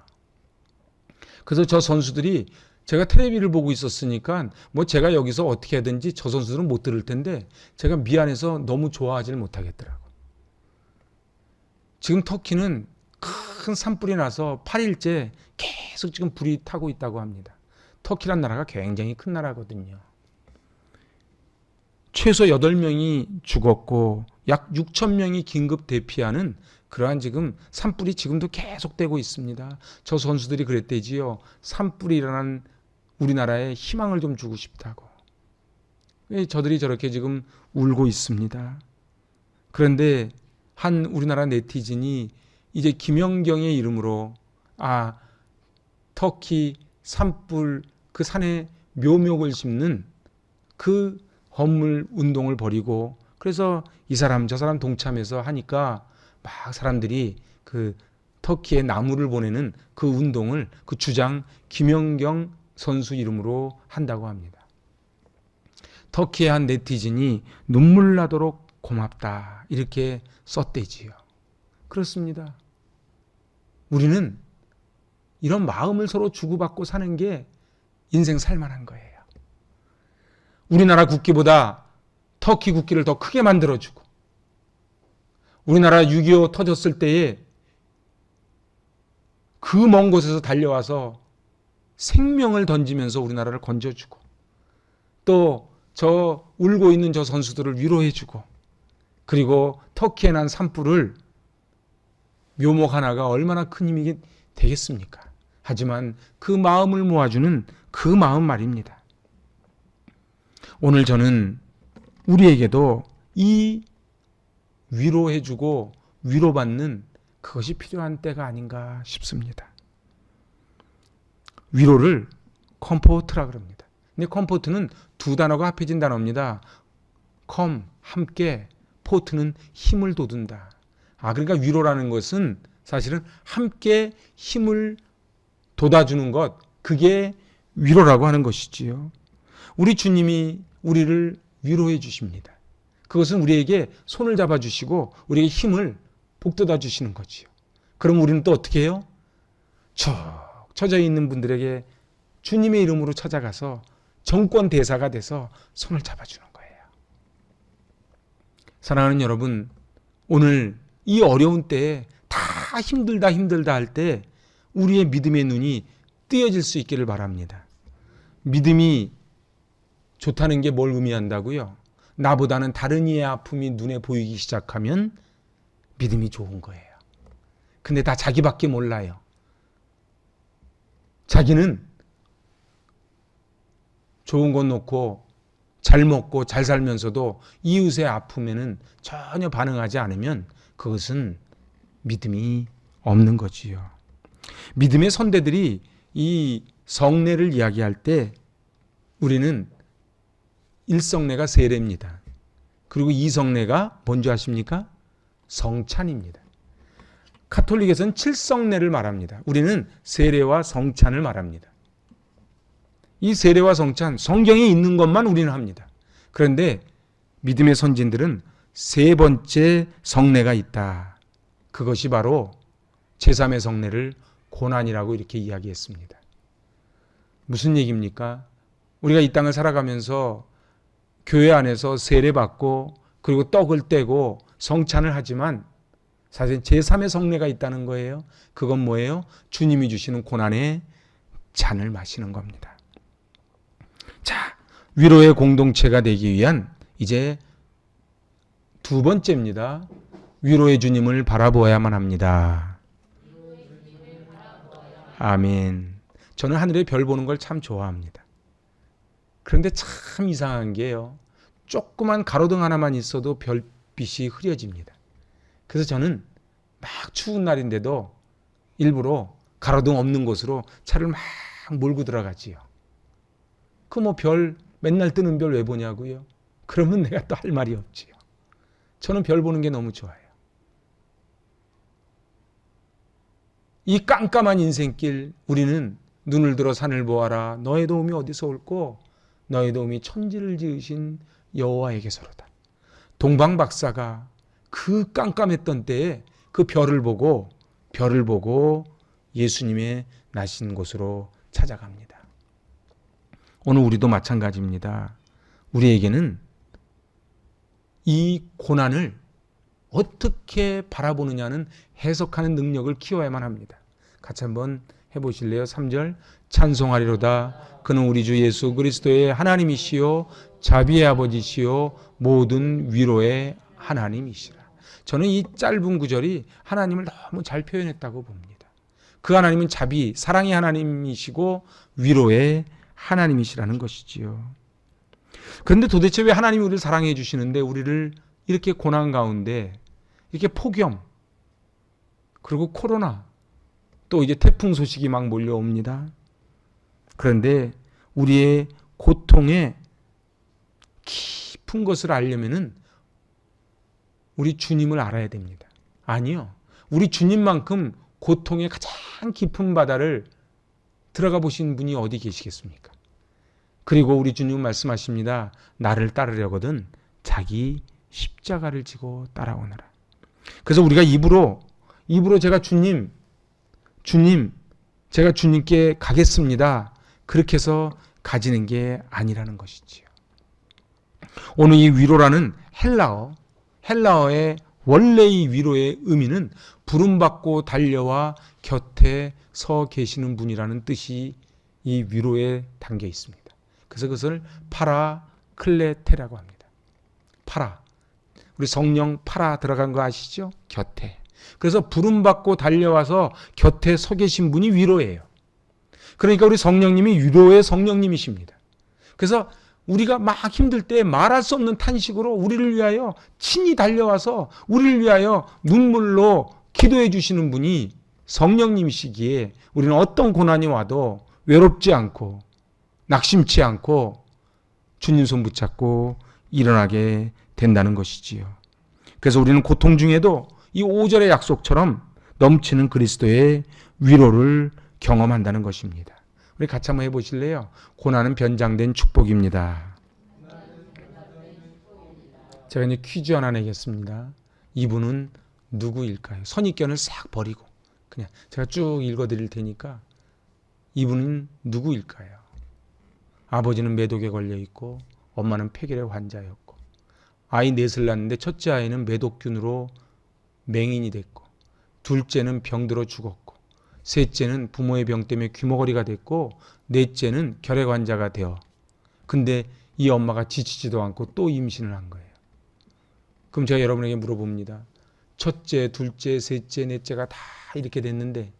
그래서 저 선수들이 제가 텔레비를 보고 있었으니까 뭐 제가 여기서 어떻게 하든지 저 선수들은 못 들을 텐데 제가 미안해서 너무 좋아하지를 못하겠더라고. 지금 터키는 큰 산불이 나서 8일째 계속 지금 불이 타고 있다고 합니다. 터키란 나라가 굉장히 큰 나라거든요. 최소 8명이 죽었고 약 6천 명이 긴급 대피하는 그러한 지금 산불이 지금도 계속되고 있습니다. 저 선수들이 그랬대지요. 산불이 일어난 우리나라에 희망을 좀 주고 싶다고. 왜 저들이 저렇게 지금 울고 있습니다. 그런데 한 우리나라 네티즌이 이제 김연경의 이름으로 터키 산불 그 산에 묘목을 심는 그 헌물 운동을 벌이고 그래서 이 사람 저 사람 동참해서 하니까 막 사람들이 그 터키에 나무를 보내는 그 운동을 그 주장 김연경 선수 이름으로 한다고 합니다. 터키의 한 네티즌이 눈물 나도록 고맙다 이렇게 썼대지요. 그렇습니다. 우리는 이런 마음을 서로 주고받고 사는 게 인생 살만한 거예요. 우리나라 국기보다 터키 국기를 더 크게 만들어주고 우리나라 6.25 터졌을 때에 그 먼 곳에서 달려와서 생명을 던지면서 우리나라를 건져주고 또 저 울고 있는 저 선수들을 위로해주고 그리고 터키에 난 산불을 묘목 하나가 얼마나 큰 힘이 되겠습니까? 하지만 그 마음을 모아주는 그 마음 말입니다. 오늘 저는 우리에게도 이 위로해주고 위로받는 그것이 필요한 때가 아닌가 싶습니다. 위로를 컴포트라 그럽니다. 근데 컴포트는 두 단어가 합해진 단어입니다. 함께, 포트는 힘을 돋운다. 그러니까 위로라는 것은 사실은 함께 힘을 돋아주는 것, 그게 위로라고 하는 것이지요. 우리 주님이 우리를 위로해 주십니다. 그것은 우리에게 손을 잡아주시고 우리에게 힘을 북돋아 주시는 거지요. 그럼 우리는 또 어떻게 해요? 쭉 처져 있는 분들에게 주님의 이름으로 찾아가서 정권 대사가 돼서 손을 잡아주는 거예요. 사랑하는 여러분, 오늘 이 어려운 때에 다 힘들다 할 때 우리의 믿음의 눈이 뜨여질 수 있기를 바랍니다. 믿음이 좋다는 게 뭘 의미한다고요? 나보다는 다른 이의 아픔이 눈에 보이기 시작하면 믿음이 좋은 거예요. 근데 다 자기밖에 몰라요. 자기는 좋은 것 놓고 잘 먹고 잘 살면서도 이웃의 아픔에는 전혀 반응하지 않으면 그것은 믿음이 없는 거지요. 믿음의 선대들이 이 성례를 이야기할 때 우리는 1성례가 세례입니다. 그리고 2성례가 뭔지 아십니까? 성찬입니다. 가톨릭에서는 7성례를 말합니다. 우리는 세례와 성찬을 말합니다. 이 세례와 성찬, 성경에 있는 것만 우리는 합니다. 그런데 믿음의 선진들은 세 번째 성례가 있다. 그것이 바로 제3의 성례를 고난이라고 이렇게 이야기했습니다. 무슨 얘기입니까? 우리가 이 땅을 살아가면서 교회 안에서 세례받고 그리고 떡을 떼고 성찬을 하지만 사실 제3의 성례가 있다는 거예요. 그건 뭐예요? 주님이 주시는 고난의 잔을 마시는 겁니다. 자, 위로의 공동체가 되기 위한 이제 두 번째입니다. 위로의 주님을 바라보아야만 합니다. 아멘. 저는 하늘에 별 보는 걸 참 좋아합니다. 그런데 참 이상한 게요. 조그만 가로등 하나만 있어도 별빛이 흐려집니다. 그래서 저는 막 추운 날인데도 일부러 가로등 없는 곳으로 차를 막 몰고 들어가지요. 그 뭐 별 맨날 뜨는 별 왜 보냐고요? 그러면 내가 또 할 말이 없지요. 저는 별 보는 게 너무 좋아요. 이 깜깜한 인생길 우리는 눈을 들어 산을 보아라. 너의 도움이 어디서 올꼬? 너의 도움이 천지를 지으신 여호와에게서로다. 동방 박사가 그 깜깜했던 때에 그 별을 보고 예수님의 나신 곳으로 찾아갑니다. 오늘 우리도 마찬가지입니다. 우리에게는 이 고난을 어떻게 바라보느냐는 해석하는 능력을 키워야만 합니다. 같이 한번 해보실래요? 3절 찬송하리로다. 그는 우리 주 예수 그리스도의 하나님이시요 자비의 아버지시요 모든 위로의 하나님이시라. 저는 이 짧은 구절이 하나님을 너무 잘 표현했다고 봅니다. 그 하나님은 자비, 사랑의 하나님이시고 위로의 하나님이시라는 것이지요. 그런데 도대체 왜 하나님이 우리를 사랑해 주시는데 우리를 이렇게 고난 가운데 이렇게 폭염 그리고 코로나 또 이제 태풍 소식이 막 몰려옵니다. 그런데 우리의 고통의 깊은 것을 알려면은 우리 주님을 알아야 됩니다. 아니요. 우리 주님만큼 고통의 가장 깊은 바다를 들어가 보신 분이 어디 계시겠습니까? 그리고 우리 주님은 말씀하십니다. 나를 따르려거든 자기 십자가를 지고 따라오너라. 그래서 우리가 입으로 제가 주님 제가 주님께 가겠습니다. 그렇게 해서 가지는 게 아니라는 것이지요. 오늘 이 위로라는 헬라어의 원래의 위로의 의미는 부름받고 달려와 곁에 서 계시는 분이라는 뜻이 이 위로에 담겨 있습니다. 그래서 그것을 파라클레테라고 합니다. 파라. 우리 성령 파라 들어간 거 아시죠? 곁에. 그래서 부름받고 달려와서 곁에 서 계신 분이 위로예요. 그러니까 우리 성령님이 위로의 성령님이십니다. 그래서 우리가 막 힘들 때 말할 수 없는 탄식으로 우리를 위하여 친히 달려와서 우리를 위하여 눈물로 기도해 주시는 분이 성령님이시기에 우리는 어떤 고난이 와도 외롭지 않고 낙심치 않고 주님 손 붙잡고 일어나게 된다는 것이지요. 그래서 우리는 고통 중에도 이 5절의 약속처럼 넘치는 그리스도의 위로를 경험한다는 것입니다. 우리 같이 한번 해보실래요? 고난은 변장된 축복입니다. 제가 이제 퀴즈 하나 내겠습니다. 이분은 누구일까요? 선입견을 싹 버리고 그냥 제가 쭉 읽어드릴 테니까 이분은 누구일까요? 아버지는 매독에 걸려 있고 엄마는 폐결의 환자였고 아이 넷을 낳았는데 첫째 아이는 매독균으로 맹인이 됐고 둘째는 병들어 죽었고 셋째는 부모의 병 때문에 귀머거리가 됐고 넷째는 결핵 환자가 되어 근데 이 엄마가 지치지도 않고 또 임신을 한 거예요. 그럼 제가 여러분에게 물어봅니다. 첫째, 둘째, 셋째, 넷째가 다 이렇게 됐는데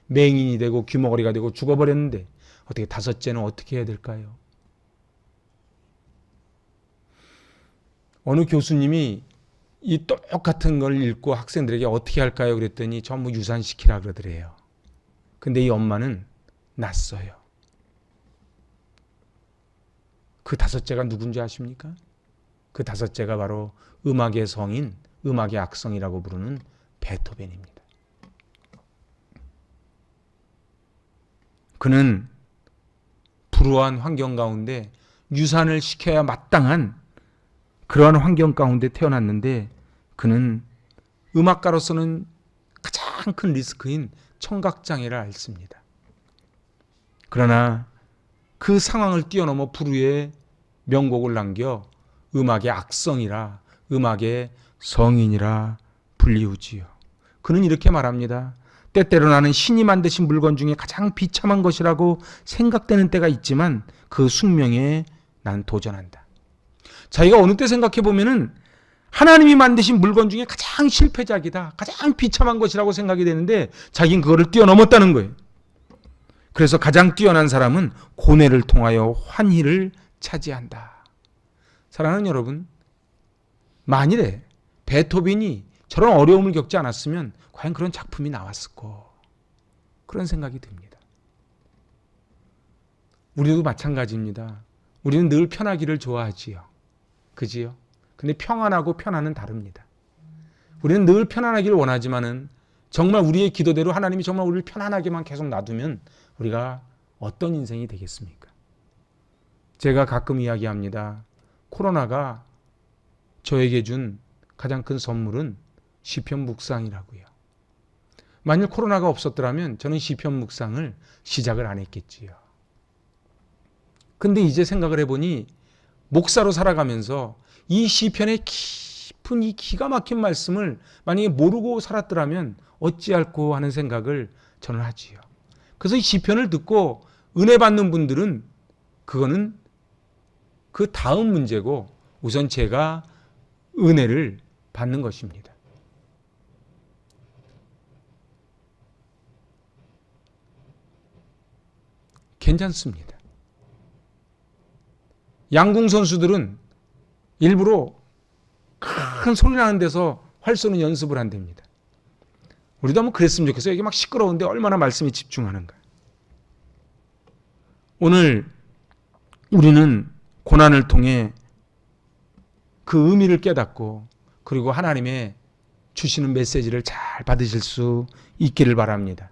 맹인이 되고 귀머거리가 되고 죽어버렸는데 어떻게 다섯째는 어떻게 해야 될까요? 어느 교수님이 이 똑같은 걸 읽고 학생들에게 어떻게 할까요? 그랬더니 전부 유산시키라 그러더래요. 근데 이 엄마는 났어요. 그 다섯째가 누군지 아십니까? 그 다섯째가 바로 음악의 성인, 음악의 악성이라고 부르는 베토벤입니다. 그는 불우한 환경 가운데 유산을 시켜야 마땅한 그러한 환경 가운데 태어났는데 그는 음악가로서는 가장 큰 리스크인 청각장애를 앓습니다. 그러나 그 상황을 뛰어넘어 불후의 명곡을 남겨 음악의 악성이라 음악의 성인이라 불리우지요. 그는 이렇게 말합니다. 때때로 나는 신이 만드신 물건 중에 가장 비참한 것이라고 생각되는 때가 있지만 그 숙명에 난 도전한다. 자기가 어느 때 생각해 보면은 하나님이 만드신 물건 중에 가장 실패작이다, 가장 비참한 것이라고 생각이 되는데 자기는 그거를 뛰어넘었다는 거예요. 그래서 가장 뛰어난 사람은 고뇌를 통하여 환희를 차지한다. 사랑하는 여러분, 만일에 베토벤이 저런 어려움을 겪지 않았으면 과연 그런 작품이 나왔을까? 그런 생각이 듭니다. 우리도 마찬가지입니다. 우리는 늘 편하기를 좋아하지요. 그지요? 근데 평안하고 편안은 다릅니다. 우리는 늘 편안하기를 원하지만은 정말 우리의 기도대로 하나님이 정말 우리를 편안하게만 계속 놔두면 우리가 어떤 인생이 되겠습니까? 제가 가끔 이야기합니다. 코로나가 저에게 준 가장 큰 선물은 시편 묵상이라고요. 만일 코로나가 없었더라면 저는 시편 묵상을 시작을 안 했겠지요. 근데 이제 생각을 해보니 목사로 살아가면서 이 시편의 깊은 이 기가 막힌 말씀을 만약에 모르고 살았더라면 어찌할꼬 하는 생각을 저는 하지요. 그래서 이 시편을 듣고 은혜 받는 분들은 그거는 그 다음 문제고 우선 제가 은혜를 받는 것입니다. 괜찮습니다. 양궁 선수들은 일부러 큰 소리 나는 데서 활 쏘는 연습을 한답니다. 우리도 한번 그랬으면 좋겠어요. 여기 막 시끄러운데 얼마나 말씀에 집중하는가. 오늘 우리는 고난을 통해 그 의미를 깨닫고 그리고 하나님의 주시는 메시지를 잘 받으실 수 있기를 바랍니다.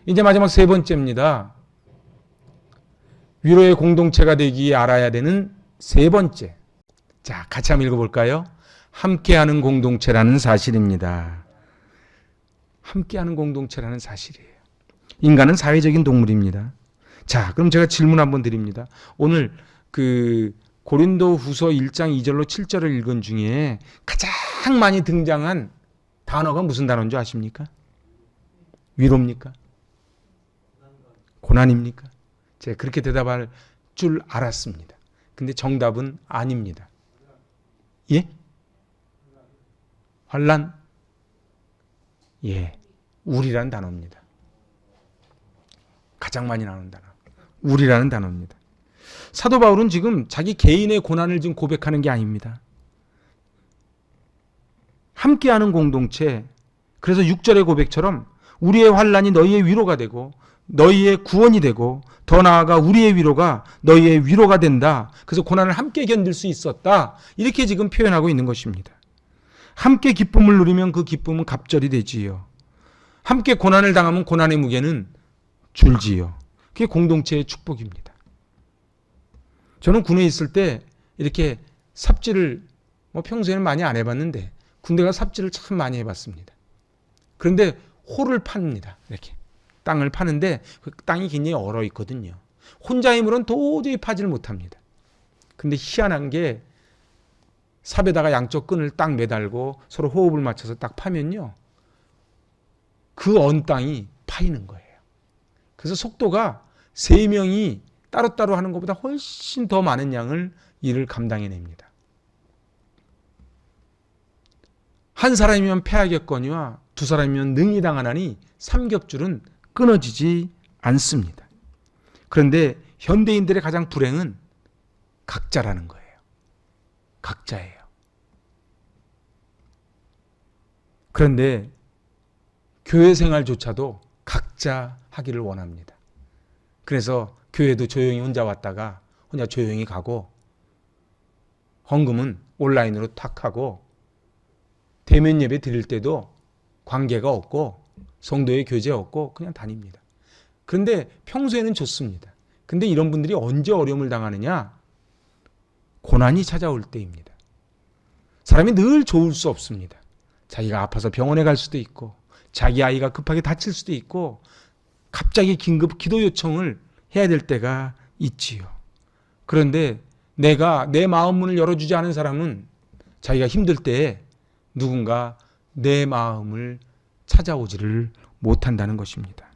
이제 마지막 세 번째입니다. 위로의 공동체가 되기 알아야 되는 세 번째. 자, 같이 한번 읽어볼까요? 함께하는 공동체라는 사실입니다. 함께하는 공동체라는 사실이에요. 인간은 사회적인 동물입니다. 자, 그럼 제가 질문 한번 드립니다. 오늘 그 고린도 후서 1장 2절로 7절을 읽은 중에 가장 많이 등장한 단어가 무슨 단어인 줄 아십니까? 위로입니까? 고난입니까? 제가 그렇게 대답할 줄 알았습니다. 근데 정답은 아닙니다. 예? 환난? 예. 우리라는 단어입니다. 가장 많이 나오는 단어. 우리라는 단어입니다. 사도 바울은 지금 자기 개인의 고난을 지금 고백하는 게 아닙니다. 함께하는 공동체. 그래서 6절의 고백처럼 우리의 환난이 너희의 위로가 되고 너희의 구원이 되고 더 나아가 우리의 위로가 너희의 위로가 된다. 그래서 고난을 함께 견딜 수 있었다. 이렇게 지금 표현하고 있는 것입니다. 함께 기쁨을 누리면 그 기쁨은 갑절이 되지요. 함께 고난을 당하면 고난의 무게는 줄지요. 그게 공동체의 축복입니다. 저는 군에 있을 때 이렇게 삽질을 평소에는 많이 안 해봤는데 군대 가서 삽질을 참 많이 해봤습니다. 그런데 홀을 팝니다. 이렇게 땅을 파는데 그 땅이 굉장히 얼어 있거든요. 혼자 힘으로는 도저히 파지를 못합니다. 근데 희한한 게 삽에다가 양쪽 끈을 딱 매달고 서로 호흡을 맞춰서 딱 파면요. 그 언 땅이 파이는 거예요. 그래서 속도가 3명이 따로따로 하는 것보다 훨씬 더 많은 양을 일을 감당해냅니다. 한 사람이면 패하겠거니와 두 사람이면 능히 당하나니 삼겹줄은 끊어지지 않습니다. 그런데 현대인들의 가장 불행은 각자라는 거예요. 각자예요. 그런데 교회 생활조차도 각자 하기를 원합니다. 그래서 교회도 조용히 혼자 왔다가 혼자 조용히 가고 헌금은 온라인으로 탁 하고 대면 예배 드릴 때도 관계가 없고 성도의 교제 없고 그냥 다닙니다. 그런데 평소에는 좋습니다. 근데 이런 분들이 언제 어려움을 당하느냐? 고난이 찾아올 때입니다. 사람이 늘 좋을 수 없습니다. 자기가 아파서 병원에 갈 수도 있고, 자기 아이가 급하게 다칠 수도 있고, 갑자기 긴급 기도 요청을 해야 될 때가 있지요. 그런데 내가 내 마음 문을 열어주지 않은 사람은 자기가 힘들 때에 누군가 내 마음을 찾아오지를 못한다는 것입니다.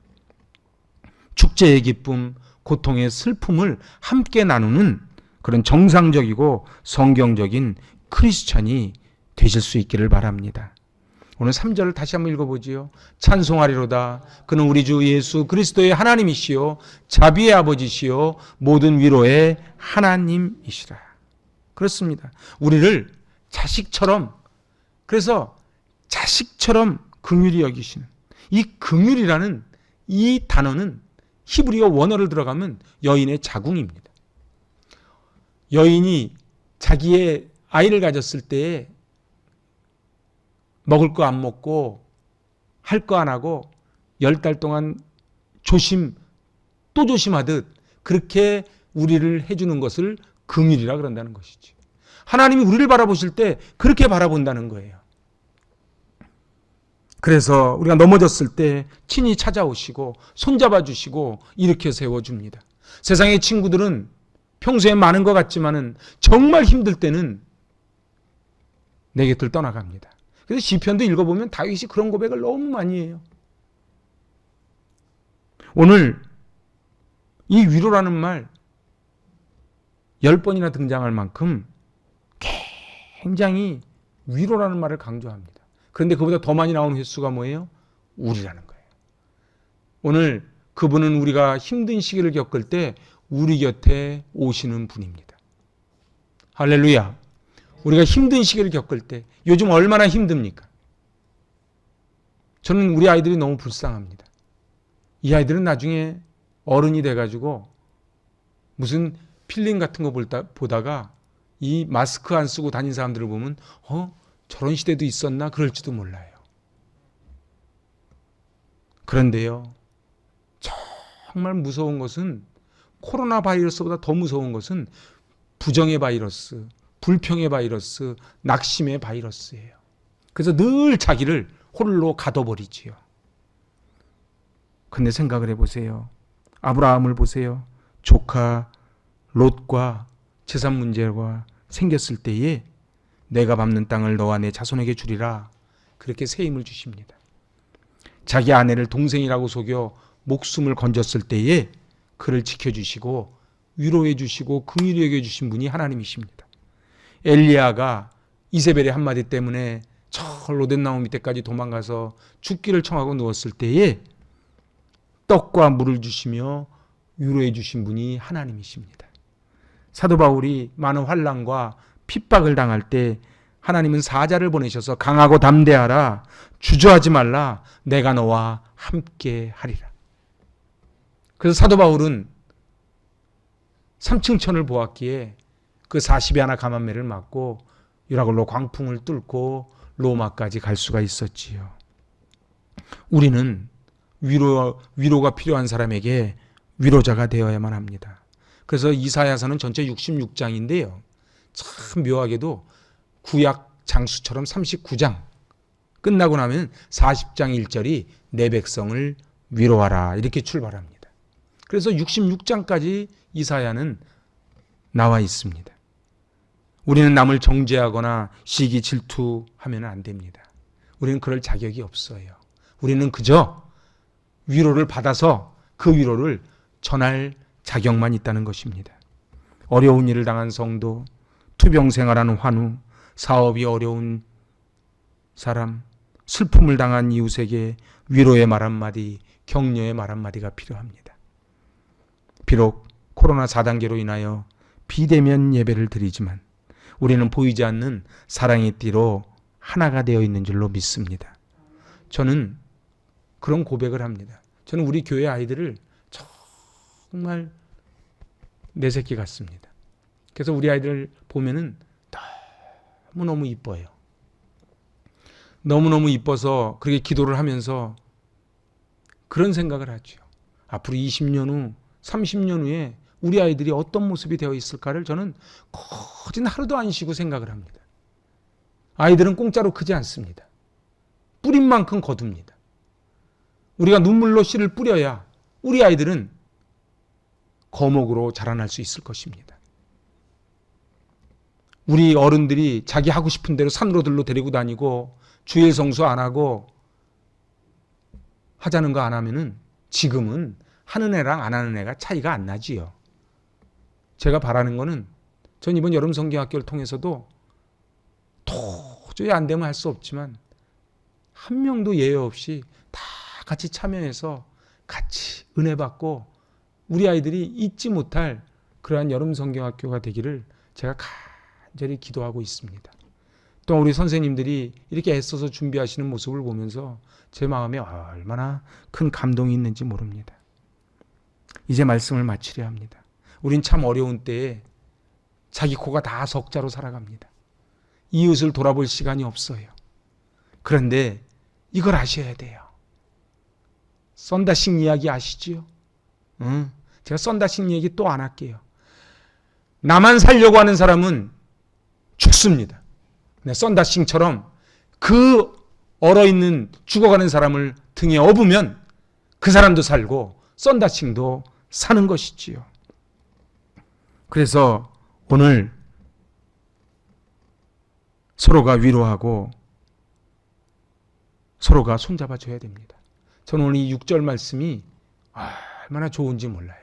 축제의 기쁨, 고통의 슬픔을 함께 나누는 그런 정상적이고 성경적인 크리스찬이 되실 수 있기를 바랍니다. 오늘 3절을 다시 한번 읽어보지요. 찬송하리로다. 그는 우리 주 예수 그리스도의 하나님이시요 자비의 아버지시요 모든 위로의 하나님이시라. 그렇습니다. 우리를 자식처럼, 그래서 자식처럼 긍휼히 여기시는, 이 긍휼이라는 이 단어는 히브리어 원어를 들어가면 여인의 자궁입니다. 여인이 자기의 아이를 가졌을 때에 먹을 거 안 먹고 할 거 안 하고 10달 동안 또 조심하듯 그렇게 우리를 해주는 것을 긍휼이라 그런다는 것이지. 하나님이 우리를 바라보실 때 그렇게 바라본다는 거예요. 그래서 우리가 넘어졌을 때 친히 찾아오시고 손잡아 주시고 일으켜 세워줍니다. 세상의 친구들은 평소에 많은 것 같지만은 정말 힘들 때는 내 곁을 떠나갑니다. 그래서 시편도 읽어보면 다윗이 그런 고백을 너무 많이 해요. 오늘 이 위로라는 말 10번이나 등장할 만큼 굉장히 위로라는 말을 강조합니다. 그런데 그보다 더 많이 나오는 횟수가 뭐예요? 우리라는 거예요. 오늘 그분은 우리가 힘든 시기를 겪을 때 우리 곁에 오시는 분입니다. 할렐루야. 우리가 힘든 시기를 겪을 때, 요즘 얼마나 힘듭니까? 저는 우리 아이들이 너무 불쌍합니다. 이 아이들은 나중에 어른이 돼가지고 무슨 필름 같은 거 보다가 이 마스크 안 쓰고 다닌 사람들을 보면 저런 시대도 있었나 그럴지도 몰라요. 그런데요, 정말 무서운 것은, 코로나 바이러스보다 더 무서운 것은 부정의 바이러스, 불평의 바이러스, 낙심의 바이러스예요. 그래서 늘 자기를 홀로 가둬버리지요. 근데 생각을 해보세요. 아브라함을 보세요. 조카 롯과 재산 문제가 생겼을 때에 내가 밟는 땅을 너와 내 자손에게 주리라, 그렇게 세임을 주십니다. 자기 아내를 동생이라고 속여 목숨을 건졌을 때에 그를 지켜주시고 위로해 주시고 긍휼히 여겨주신 분이 하나님이십니다. 엘리야가 이세벨의 한마디 때문에 저 로덴나무 밑에까지 도망가서 죽기를 청하고 누웠을 때에 떡과 물을 주시며 위로해 주신 분이 하나님이십니다. 사도 바울이 많은 환난과 핍박을 당할 때 하나님은 사자를 보내셔서 강하고 담대하라, 주저하지 말라, 내가 너와 함께 하리라. 그래서 사도 바울은 3층 천을 보았기에 그 40에 하나 감한매를 맞고 유라굴로 광풍을 뚫고 로마까지 갈 수가 있었지요. 우리는 위로가 필요한 사람에게 위로자가 되어야만 합니다. 그래서 이사야서는 전체 66장인데요. 참 묘하게도 구약 장수처럼 39장 끝나고 나면 40장 1절이 내 백성을 위로하라 이렇게 출발합니다. 그래서 66장까지 이사야는 나와 있습니다. 우리는 남을 정죄하거나 시기 질투하면 안 됩니다. 우리는 그럴 자격이 없어요. 우리는 그저 위로를 받아서 그 위로를 전할 자격만 있다는 것입니다. 어려운 일을 당한 성도, 투병 생활하는 환우, 사업이 어려운 사람, 슬픔을 당한 이웃에게 위로의 말 한마디, 격려의 말 한마디가 필요합니다. 비록 코로나 4단계로 인하여 비대면 예배를 드리지만 우리는 보이지 않는 사랑의 띠로 하나가 되어 있는 줄로 믿습니다. 저는 그런 고백을 합니다. 저는 우리 교회 아이들을 정말 내 새끼 같습니다. 그래서 우리 아이들 보면은 너무너무 이뻐요. 너무너무 이뻐서 그렇게 기도를 하면서 그런 생각을 하죠. 앞으로 20년 후, 30년 후에 우리 아이들이 어떤 모습이 되어 있을까를 저는 거진 하루도 안 쉬고 생각을 합니다. 아이들은 공짜로 크지 않습니다. 뿌린 만큼 거둡니다. 우리가 눈물로 씨를 뿌려야 우리 아이들은 거목으로 자라날 수 있을 것입니다. 우리 어른들이 자기 하고 싶은 대로 산으로들로 데리고 다니고 주일 성수 안 하고 하자는 거 안 하면은 지금은 하는 애랑 안 하는 애가 차이가 안 나지요. 제가 바라는 거는 전 이번 여름 성경학교를 통해서도 도저히 안 되면 할 수 없지만 한 명도 예외 없이 다 같이 참여해서 같이 은혜 받고 우리 아이들이 잊지 못할 그러한 여름 성경학교가 되기를 제가 간절히 기도하고 있습니다. 또 우리 선생님들이 이렇게 애써서 준비하시는 모습을 보면서 제 마음에 얼마나 큰 감동이 있는지 모릅니다. 이제 말씀을 마치려 합니다. 우린 참 어려운 때에 자기 코가 다 석자로 살아갑니다. 이웃을 돌아볼 시간이 없어요. 그런데 이걸 아셔야 돼요. 썬다싱 이야기 아시지요? 제가 썬다싱 얘기 또 안 할게요. 나만 살려고 하는 사람은 죽습니다. 썬다싱처럼 그 얼어있는 죽어가는 사람을 등에 업으면 그 사람도 살고 썬다싱도 사는 것이지요. 그래서 오늘 서로가 위로하고 서로가 손잡아줘야 됩니다. 저는 오늘 이 6절 말씀이 얼마나 좋은지 몰라요.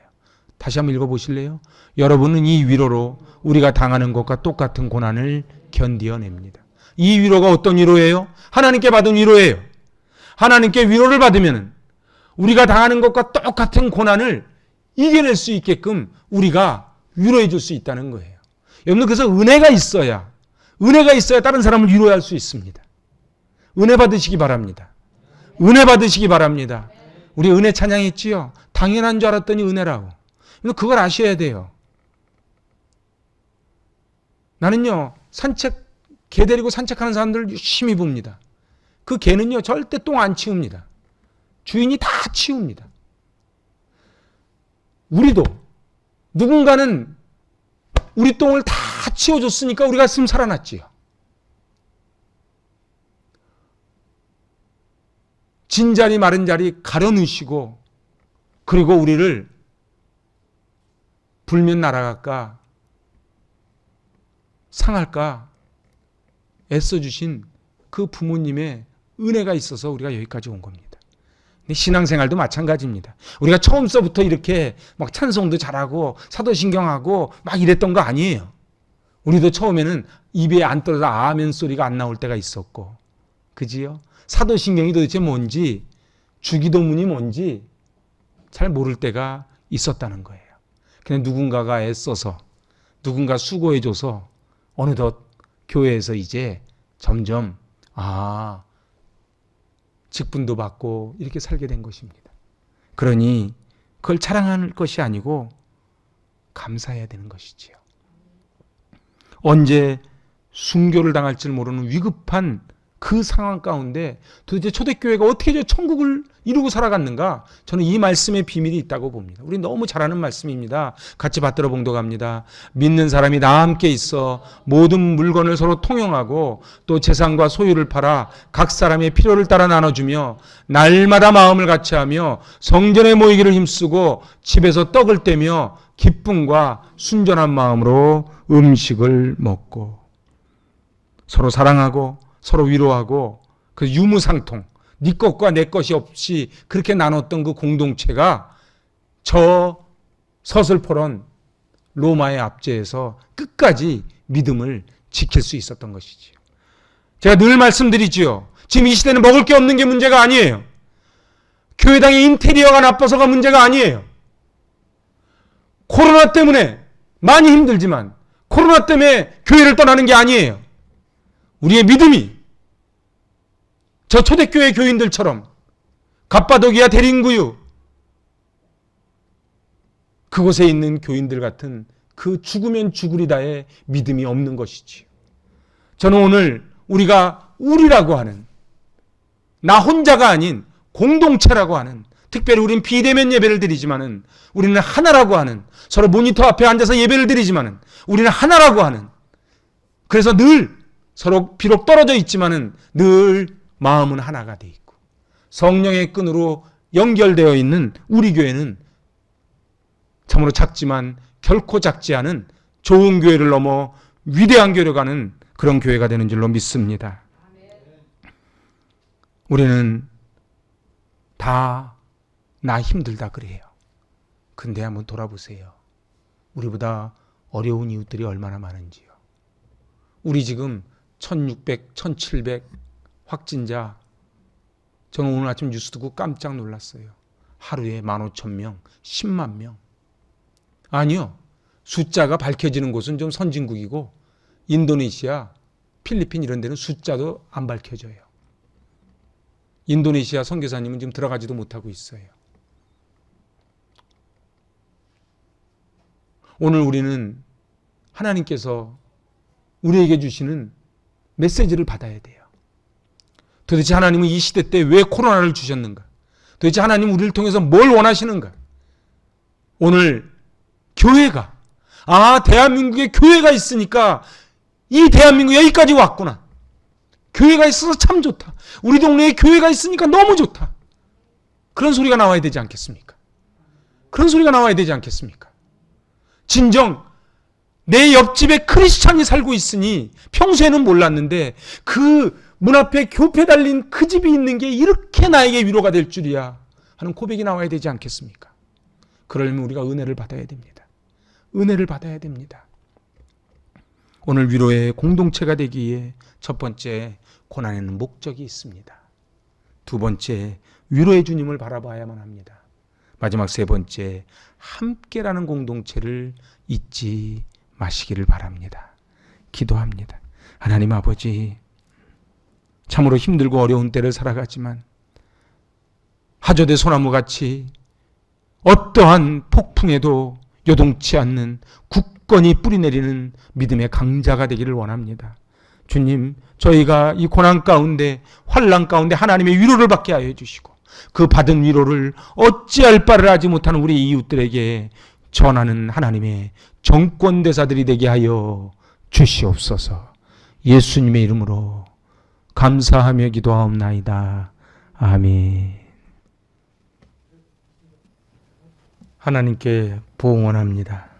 다시 한번 읽어보실래요? 여러분은 이 위로로 우리가 당하는 것과 똑같은 고난을 견디어냅니다. 이 위로가 어떤 위로예요? 하나님께 받은 위로예요. 하나님께 위로를 받으면 우리가 당하는 것과 똑같은 고난을 이겨낼 수 있게끔 우리가 위로해 줄 수 있다는 거예요. 여러분, 그래서 은혜가 있어야 다른 사람을 위로할 수 있습니다. 은혜 받으시기 바랍니다. 은혜 받으시기 바랍니다. 우리 은혜 찬양했지요? 당연한 줄 알았더니 은혜라고. 그걸 아셔야 돼요. 나는요, 개 데리고 산책하는 사람들을 열심히 봅니다. 그 개는요, 절대 똥 안 치웁니다. 주인이 다 치웁니다. 우리도 누군가는 우리 똥을 다 치워줬으니까 우리가 지금 살아났지요. 진 자리 마른 자리 가려 넣으시고 그리고 우리를 불면 날아갈까 상할까 애써주신 그 부모님의 은혜가 있어서 우리가 여기까지 온 겁니다. 근데 신앙생활도 마찬가지입니다. 우리가 처음서부터 이렇게 막 찬송도 잘하고 사도신경하고 막 이랬던 거 아니에요. 우리도 처음에는 입에 안 떨어져 아멘 소리가 안 나올 때가 있었고, 그지요? 사도신경이 도대체 뭔지, 주기도문이 뭔지 잘 모를 때가 있었다는 거예요. 그냥 누군가가 애써서, 누군가 수고해줘서 어느덧 교회에서 이제 점점 직분도 받고 이렇게 살게 된 것입니다. 그러니 그걸 자랑할 것이 아니고 감사해야 되는 것이지요. 언제 순교를 당할 줄 모르는 위급한 그 상황 가운데 도대체 초대교회가 어떻게 천국을 이루고 살아갔는가? 저는 이 말씀의 비밀이 있다고 봅니다. 우리 너무 잘 아는 말씀입니다. 같이 받들어 봉독합니다. 믿는 사람이 나 함께 있어 모든 물건을 서로 통용하고 또 재산과 소유를 팔아 각 사람의 필요를 따라 나눠주며 날마다 마음을 같이하며 성전에 모이기를 힘쓰고 집에서 떡을 떼며 기쁨과 순전한 마음으로 음식을 먹고 서로 사랑하고 서로 위로하고 그 유무상통, 네 것과 내 것이 없이 그렇게 나눴던 그 공동체가 저 서슬퍼런 로마의 압제에서 끝까지 믿음을 지킬 수 있었던 것이지요. 제가 늘 말씀드리지요. 지금 이 시대는 먹을 게 없는 게 문제가 아니에요. 교회당의 인테리어가 나빠서가 문제가 아니에요. 코로나 때문에 많이 힘들지만 코로나 때문에 교회를 떠나는 게 아니에요. 우리의 믿음이 저 초대교회 교인들처럼 갑바도기아 대림구유 그곳에 있는 교인들 같은 그 죽으면 죽으리다의 믿음이 없는 것이지요. 저는 오늘 우리가 우리라고 하는 나 혼자가 아닌 공동체라고 하는, 특별히 우리는 비대면 예배를 드리지만은 우리는 하나라고 하는, 서로 모니터 앞에 앉아서 예배를 드리지만은 우리는 하나라고 하는, 그래서 늘 서로 비록 떨어져 있지만은 늘 마음은 하나가 돼 있고 성령의 끈으로 연결되어 있는 우리 교회는 참으로 작지만 결코 작지 않은 좋은 교회를 넘어 위대한 교회로 가는 그런 교회가 되는 줄로 믿습니다. 우리는 다 나 힘들다 그래요. 근데 한번 돌아보세요. 우리보다 어려운 이웃들이 얼마나 많은지요. 우리 지금 1600, 1700 확진자, 저는 오늘 아침 뉴스 듣고 깜짝 놀랐어요. 하루에 15,000명, 10만 명. 아니요. 숫자가 밝혀지는 곳은 좀 선진국이고 인도네시아, 필리핀 이런 데는 숫자도 안 밝혀져요. 인도네시아 선교사님은 지금 들어가지도 못하고 있어요. 오늘 우리는 하나님께서 우리에게 주시는 메시지를 받아야 돼요. 도대체 하나님은 이 시대 때 왜 코로나를 주셨는가? 도대체 하나님 우리를 통해서 뭘 원하시는가? 오늘 교회가, 대한민국에 교회가 있으니까 이 대한민국 여기까지 왔구나. 교회가 있어서 참 좋다. 우리 동네에 교회가 있으니까 너무 좋다. 그런 소리가 나와야 되지 않겠습니까? 그런 소리가 나와야 되지 않겠습니까? 진정 내 옆집에 크리스찬이 살고 있으니 평소에는 몰랐는데 그 문 앞에 교패 달린 그 집이 있는 게 이렇게 나에게 위로가 될 줄이야 하는 고백이 나와야 되지 않겠습니까? 그러려면 우리가 은혜를 받아야 됩니다. 은혜를 받아야 됩니다. 오늘 위로의 공동체가 되기 위해 첫 번째, 고난에는 목적이 있습니다. 두 번째, 위로의 주님을 바라봐야만 합니다. 마지막 세 번째, 함께라는 공동체를 잊지 마시기를 바랍니다. 기도합니다. 하나님 아버지, 참으로 힘들고 어려운 때를 살아가지만 하조대 소나무같이 어떠한 폭풍에도 요동치 않는 굳건히 뿌리내리는 믿음의 강자가 되기를 원합니다. 주님, 저희가 이 고난 가운데, 환난 가운데 하나님의 위로를 받게 하여 주시고 그 받은 위로를 어찌할 바를 하지 못하는 우리 이웃들에게 전하는 하나님의 정권대사들이 되게 하여 주시옵소서. 예수님의 이름으로 감사하며 기도하옵나이다. 아멘. 하나님께 봉헌합니다.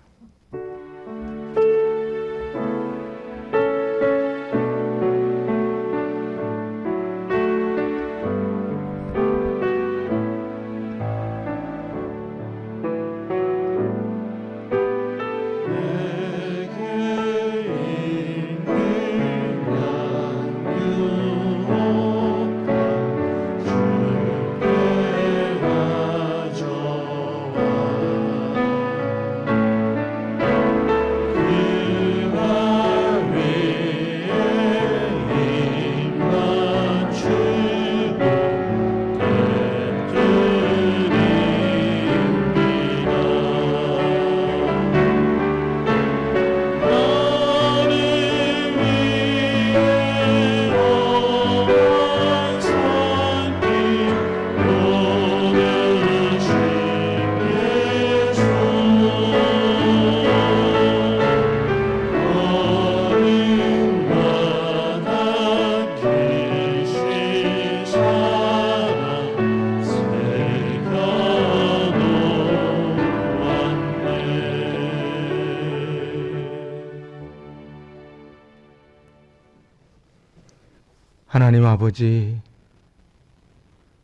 하나님 아버지,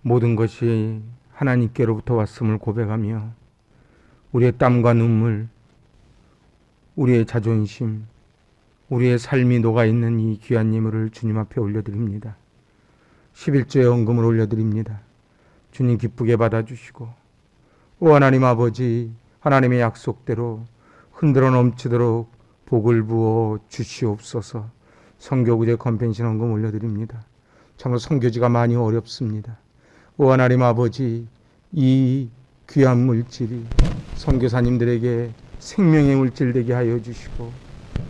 모든 것이 하나님께로부터 왔음을 고백하며 우리의 땀과 눈물, 우리의 자존심, 우리의 삶이 녹아있는 이 귀한 예물을 주님 앞에 올려드립니다. 11조의 헌금을 올려드립니다. 주님 기쁘게 받아주시고, 오 하나님 아버지, 하나님의 약속대로 흔들어 넘치도록 복을 부어 주시옵소서. 선교구제 컨벤션 헌금 올려드립니다. 참으로 선교지가 많이 어렵습니다. 오 하나님 아버지, 이 귀한 물질이 선교사님들에게 생명의 물질 되게 하여 주시고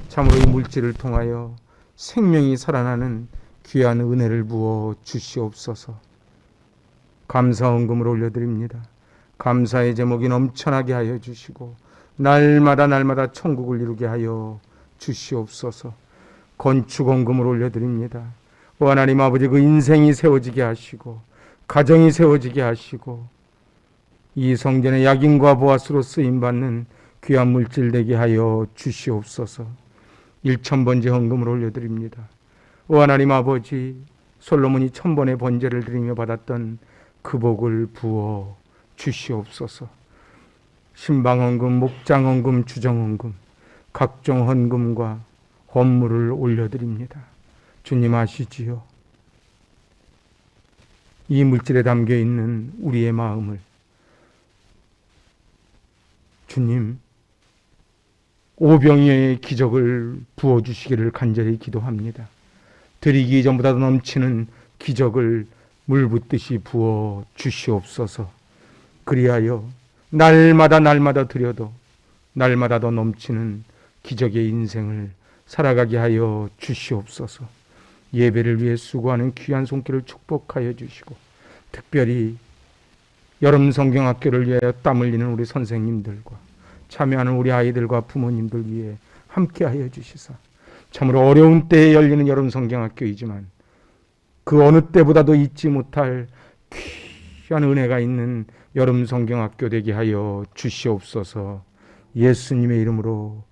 참으로 이 물질을 통하여 생명이 살아나는 귀한 은혜를 부어 주시옵소서. 감사 헌금을 올려드립니다. 감사의 제목이 넘쳐나게 하여 주시고 날마다 천국을 이루게 하여 주시옵소서. 건축원금을 올려드립니다. 오 하나님 아버지, 그 인생이 세워지게 하시고 가정이 세워지게 하시고 이 성전의 약인과 보아스로 쓰임받는 귀한 물질 되게 하여 주시옵소서. 1,000번째 헌금을 올려드립니다. 오 하나님 아버지, 솔로몬이 1000번의 번제를 드리며 받았던 그 복을 부어 주시옵소서. 신방헌금, 목장헌금, 주정헌금, 각종 헌금과 헌물을 올려드립니다. 주님 아시지요? 이 물질에 담겨있는 우리의 마음을 주님, 오병이어의 기적을 부어주시기를 간절히 기도합니다. 드리기 전보다 더 넘치는 기적을 물 붓듯이 부어 주시옵소서. 그리하여 날마다 드려도 날마다 더 넘치는 기적의 인생을 살아가게 하여 주시옵소서. 예배를 위해 수고하는 귀한 손길을 축복하여 주시고, 특별히 여름 성경학교를 위하여 땀 흘리는 우리 선생님들과 참여하는 우리 아이들과 부모님들 위해 함께하여 주시사, 참으로 어려운 때에 열리는 여름 성경학교이지만 그 어느 때보다도 잊지 못할 귀한 은혜가 있는 여름 성경학교 되게 하여 주시옵소서. 예수님의 이름으로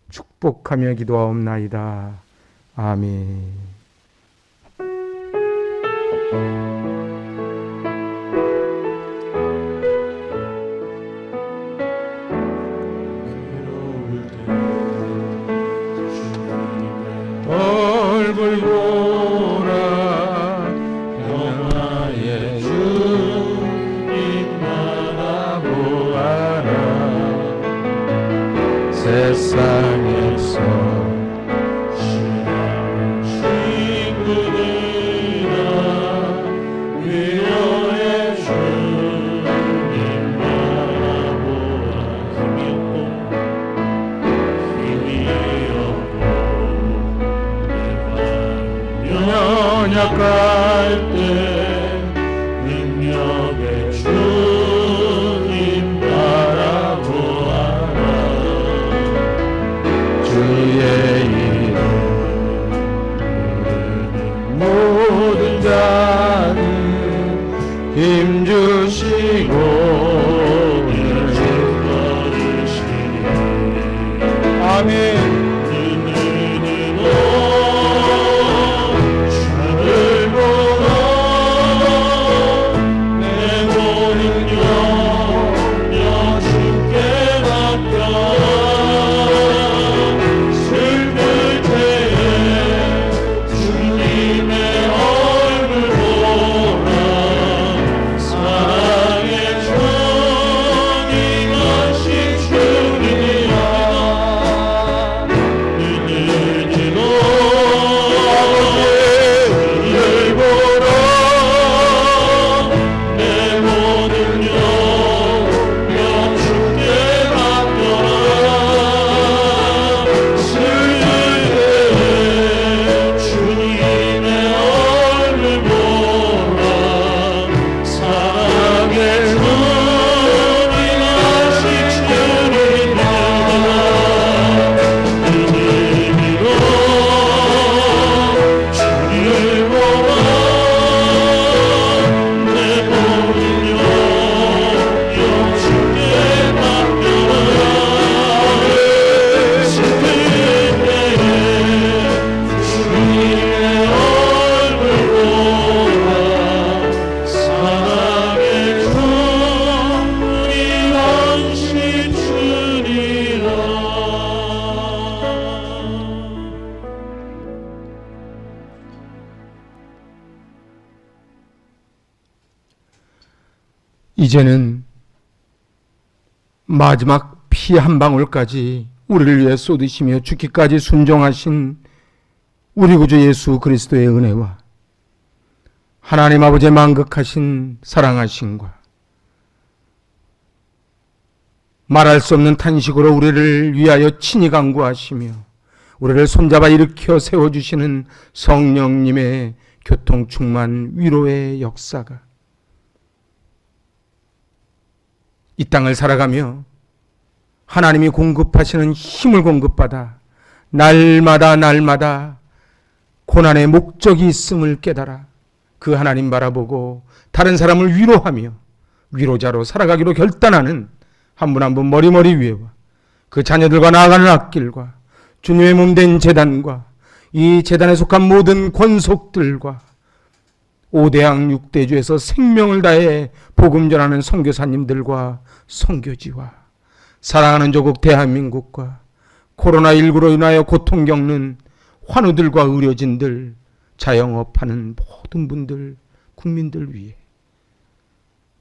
축복하며 기도하옵나이다. 아멘. 얼굴 보라 영화의 주님 바라보아라. 세상에서 싫어하는 친구들아 위로의 주님 바라보아. 힘이 없고 연약할 때 능력의 주님 바라보아라. 주의 이름 모든 자는 힘주시고 아멘. 이제는 마지막 피 한 방울까지 우리를 위해 쏟으시며 죽기까지 순종하신 우리 구주 예수 그리스도의 은혜와 하나님 아버지의 만극하신 사랑하심과 말할 수 없는 탄식으로 우리를 위하여 친히 간구하시며 우리를 손잡아 일으켜 세워주시는 성령님의 교통충만 위로의 역사가 이 땅을 살아가며 하나님이 공급하시는 힘을 공급받아 날마다 고난의 목적이 있음을 깨달아 그 하나님 바라보고 다른 사람을 위로하며 위로자로 살아가기로 결단하는 한 분 한 분 머리머리 위에와 그 자녀들과 나아가는 앞길과 주님의 몸된 제단과 이 제단에 속한 모든 권속들과 5대양 6대주에서 생명을 다해 복음 전하는 선교사님들과 선교지와 사랑하는 조국 대한민국과 코로나19로 인하여 고통 겪는 환우들과 의료진들, 자영업하는 모든 분들, 국민들 위해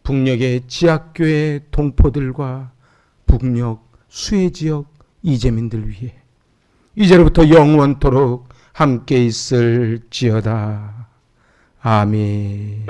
북녘의 지학교회 동포들과 북녘 수해지역 이재민들 위해 이제로부터 영원토록 함께 있을지어다. 아멘.